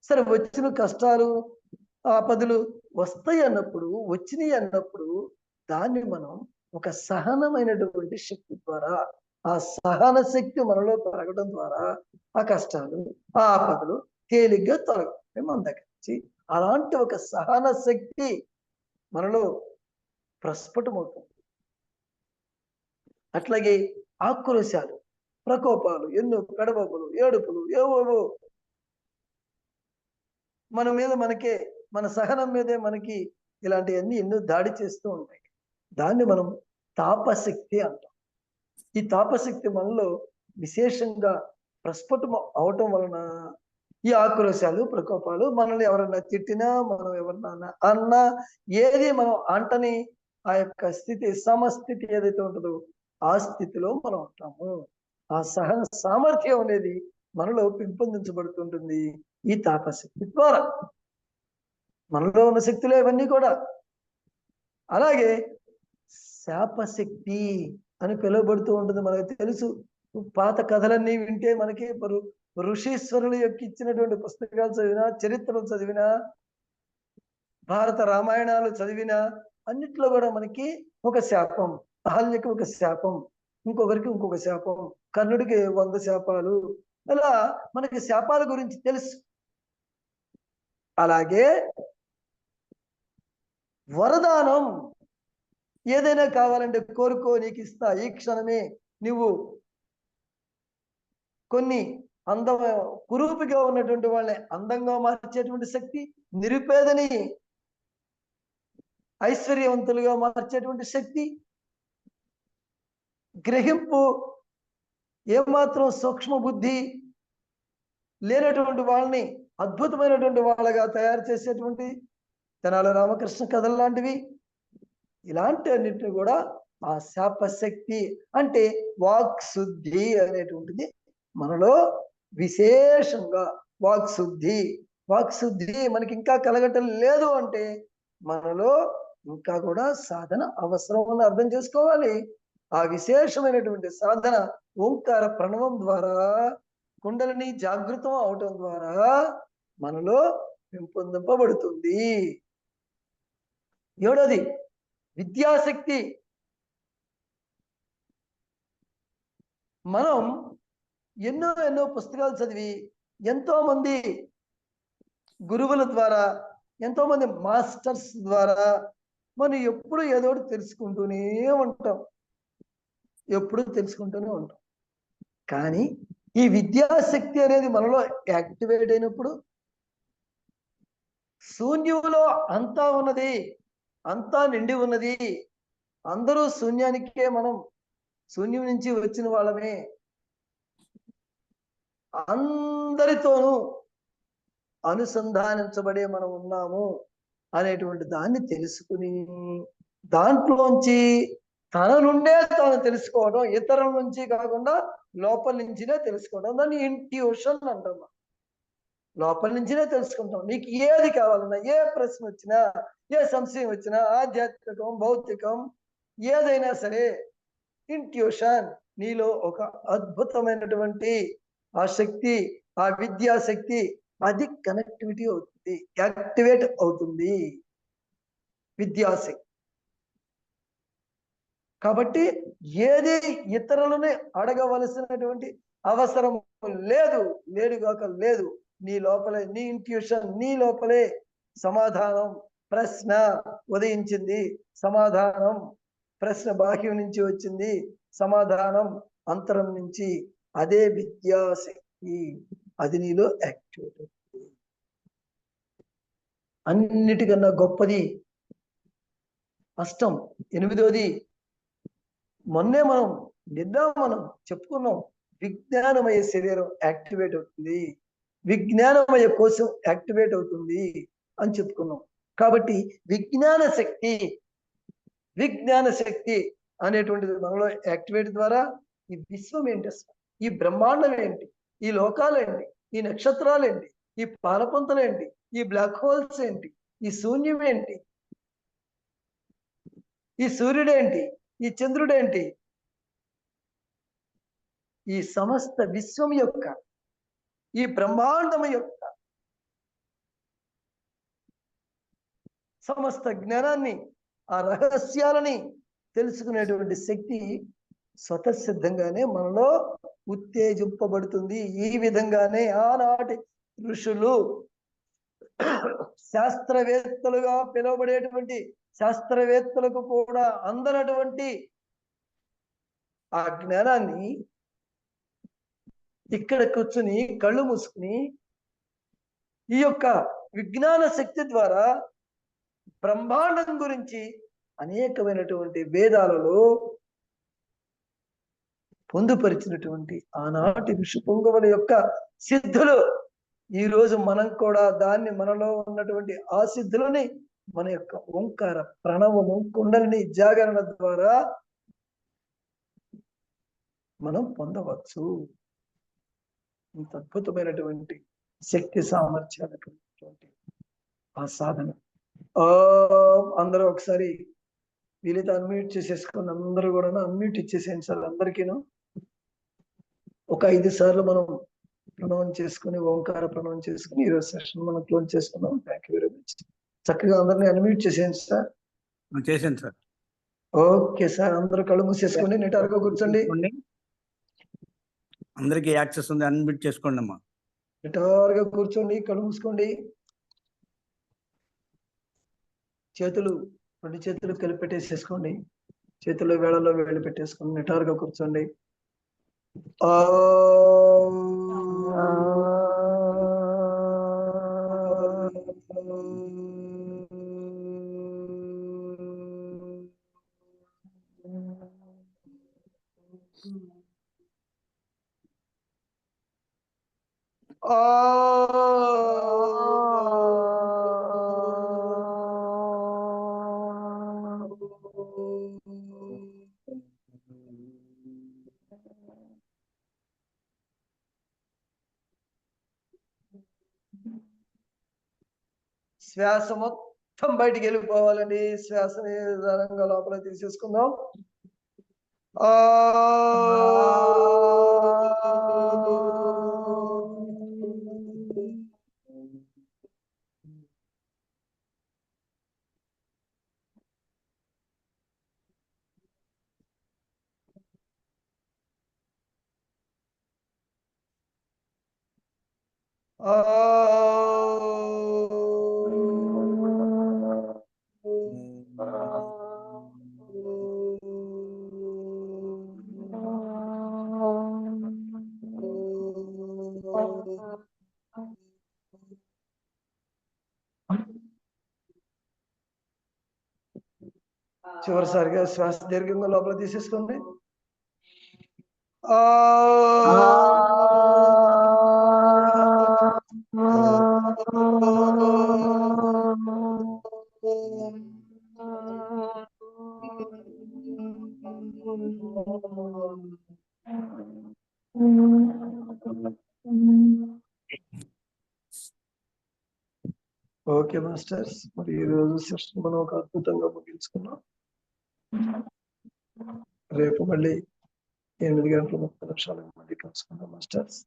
సరే, వచ్చిన కష్టాలు ఆపదలు వస్తాయి అన్నప్పుడు, వచ్చినాయి అన్నప్పుడు దాన్ని మనం ఒక సహనమైనటువంటి శక్తి ద్వారా ఆ సహన శక్తి మనలో పెరగడం ద్వారా ఆ కష్టాలు, ఆ ఆపదలు తేలిగ్గా తొలగుతాయి మన దగ్గర నుంచి. అలాంటి ఒక సహన శక్తి మనలో ప్రస్ఫుటమవుతుంది. అట్లాగే ఆక్రోశాలు, ప్రకోపాలు, ఎన్నో పెడబొబ్బలు, ఏడుపులు, ఏవోవో మన మీద మనకే, మన సహనం మీదే మనకి ఇలాంటివన్నీ ఎన్నో దాడి చేస్తూ ఉంటాయి. దాన్ని మనం తాపశక్తి అంటాం. ఈ తాపశక్తి మనలో విశేషంగా ప్రస్ఫుటం అవటం వలన ఈ ఆక్రోశాలు, ప్రకోపాలు మనల్ని ఎవరన్నా తిట్టినా, మనం ఎవరన్నా అన్నా, ఏది మనం అంటని ఆ యొక్క స్థితి, సమస్థితి ఏదైతే ఉంటుందో ఆ స్థితిలో మనం ఉంటాము. ఆ సహన సామర్థ్యం అనేది మనలో పెంపొందించబడుతుంటుంది ఈ తాపశక్తి ద్వారా. మనలో ఉన్న శక్తులే ఇవన్నీ కూడా. అలాగే శాపశక్తి అని పిలువబడుతూ ఉంటుంది. మనకు తెలుసు, పాత కథలన్నీ వింటే మనకి ఋషీశ్వరుల యొక్క ఇచ్చినటువంటి పుస్తకాలు చదివినా, చరిత్రలు చదివినా, భారత రామాయణాలు చదివినా అన్నిట్లో కూడా మనకి ఒక శాపం. అహల్యకి ఒక శాపం, ఇంకొకరికి ఇంకొక శాపం, కర్ణుడికి 100 శాపాలు, ఇలా మనకి శాపాల గురించి తెలుసు. అలాగే వరదానం, ఏదైనా కావాలంటే కోరుకో నీకు ఇస్తా, ఈ క్షణమే. నువ్వు కొన్ని కురూపిగా ఉన్నటువంటి వాళ్ళని అందంగా మార్చేటువంటి శక్తి, నిరుపేదని ఐశ్వర్యవంతులుగా మార్చేటువంటి శక్తి, గ్రహింపు ఏమాత్రం సూక్ష్మ బుద్ధి లేనటువంటి వాళ్ళని అద్భుతమైనటువంటి వాళ్ళగా తయారు చేసేటువంటి తెనాలి రామకృష్ణ కథలు లాంటివి, ఇలాంటి అన్నింటినీ కూడా ఆ శాపశక్తి అంటే వాక్శుద్ధి అనేటువంటిది మనలో విశేషంగా వాక్శుద్ధి మనకి ఇంకా కలగటం లేదు అంటే మనలో ఇంకా కూడా సాధన అవసరం అని అర్థం చేసుకోవాలి. ఆ విశేషమైనటువంటి సాధన ఓంకార ప్రణవం ద్వారా, కుండలిని జాగృతం అవటం ద్వారా మనలో పెంపొందింపబడుతుంది. ఏడోది విద్యాశక్తి. మనం ఎన్నో పుస్తకాలు చదివి, ఎంతో మంది గురువుల ద్వారా, ఎంతో మంది మాస్టర్స్ ద్వారా మనం ఎప్పుడు ఏదో ఒకటి తెలుసుకుంటూనే ఉంటాం. కానీ ఈ విద్యాశక్తి అనేది మనలో యాక్టివేట్ అయినప్పుడు శూన్యంలో అంతా ఉన్నది, అంతా నిండి ఉన్నది. అందరూ శూన్యానికే, మనం శూన్యం నుంచి వచ్చిన వాళ్ళమే, అందరితోనూ అనుసంధానించబడే మనం ఉన్నాము అనేటువంటి దాన్ని తెలుసుకుని, దాంట్లోంచి తన నుండే తాను తెలుసుకోవడం, ఇతరుల నుంచి కాకుండా లోపల నుంచినే తెలుసుకోవడం, దాన్ని ఇంట్యూషన్ అంటాం. లోపల నుంచినే తెలుసుకుంటాం. నీకు ఏది కావాలన్నా, ఏ ప్రశ్న వచ్చినా, ఏ సంశయం వచ్చినా, ఆధ్యాత్మికం, భౌతికం, ఏదైనా సరే ఇంట్యూషన్, నీలో ఒక అద్భుతమైనటువంటి ఆ శక్తి, ఆ విద్యాశక్తి, అది కనెక్టివిటీ అవుతుంది, యాక్టివేట్ అవుతుంది విద్యాశక్తి. కాబట్టి ఏది ఇతరులని అడగవలసినటువంటి అవసరం లేదు. నీ లోపలే, నీ ఇంట్యూషన్, నీ లోపలే సమాధానం. ప్రశ్న ఉదయించింది, సమాధానం. ప్రశ్న బాహ్యం నుంచి వచ్చింది, సమాధానం అంతరం నుంచి. అదే విద్యాశక్తి, అది నీలో యాక్టివేట్ అవుతుంది. అన్నిటికన్నా గొప్పది అష్టం, 8వది. నిన్న మనం చెప్పుకున్నాం, విజ్ఞానమయ శరీరం యాక్టివేట్ అవుతుంది, విజ్ఞానమయ కోశం యాక్టివేట్ అవుతుంది అని చెప్పుకున్నాం. కాబట్టి విజ్ఞాన శక్తి అనేటువంటిది మనలో యాక్టివేట్ ద్వారా ఈ విశ్వం ఏంటి అసలు, ఈ బ్రహ్మాండం ఏంటి, ఈ లోకాలు ఏంటి, ఈ నక్షత్రాలు ఏంటి, ఈ పాలపంతలు ఏంటి, ఈ బ్లాక్ హోల్స్ ఏంటి, ఈ శూన్యం ఏంటి, ఈ సూర్యుడేంటి, ఈ చంద్రుడేంటి, ఈ సమస్త విశ్వం యొక్క, ఈ బ్రహ్మాండం యొక్క సమస్త జ్ఞానాన్ని, ఆ రహస్యాలని తెలుసుకునేటువంటి శక్తి స్వతసిద్ధంగానే మనలో ఉత్తేజింపబడుతుంది. ఈ విధంగానే ఆనాటి ఋషులు శాస్త్రవేత్తలుగా పిలువబడేటువంటి శాస్త్రవేత్తలకు కూడా అందనటువంటి ఆ జ్ఞానాన్ని ఇక్కడ కూర్చుని కళ్ళు మూసుకుని ఈ యొక్క విజ్ఞాన శక్తి ద్వారా బ్రహ్మాండం గురించి అనేకమైనటువంటి వేదాలలో పొందుపరిచినటువంటి ఆనాటి ఋషి పుంగవుల యొక్క సిద్ధులు ఈ రోజు మనం కూడా దాన్ని మనలో ఉన్నటువంటి ఆ సిద్ధులని మన యొక్క ఓంకార ప్రణవము కుండలిని జాగరణ ద్వారా మనం పొందవచ్చు. ఇంత అద్భుతమైనటువంటి శక్తి సామర్థ్యాలటువంటి ఆ సాధన. అందరూ ఒకసారి వీలైతే అన్మ్యూట్ చేసేసుకుని అందరూ కూడా అన్మ్యూట్ ఇచ్చేసేయండి సార్. అందరికీను ఒక 5 సార్లు మనం ప్రణవం చేసుకుని ఓంకార ప్రణవం చేసుకుని ఈరోజు సెషన్ మనం క్లోజ్ చేసుకున్నాం. Thank you very much. చక్కగా అందరినీ అన్మ్యూట్ చేసేయండి సార్.
చేశాను సార్.
ఓకే సార్, అందరూ కళ్ళు మూసేసుకోండి, నిటారుగా కూర్చోండి.
అందరికీ యాక్సెస్ ఉంది, అన్మ్యూట్ చేసుకోండి అమ్మా.
నిటారుగా కూర్చోండి, కళ్ళు మూసుకోండి. చేతులు 2 చేతులు కలిపి పెట్టేసేసుకోండి. చేతుల్లో వేళల్లో వేళ్ళు పెట్టేసుకోండి, నిటారుగా కూర్చోండి. శ్వాస మొత్తం బయటికి వెళ్ళిపోవాలండి. శ్వాసని నిదానంగా లోపల తీసేసుకుందాం. చివరిసారిగా శ్వాస దీర్ఘంగా లోపల తీసేసుకోండి. ఓకే మాస్టర్స్, మరి ఈ రోజు సెషన్ మనం ఒక అద్భుతంగా ముగించుకున్నాం. రేపు మళ్ళీ 8 గంటల 30 నిమిషాలకు మళ్ళీ కలుసుకుందాం మాస్టర్స్.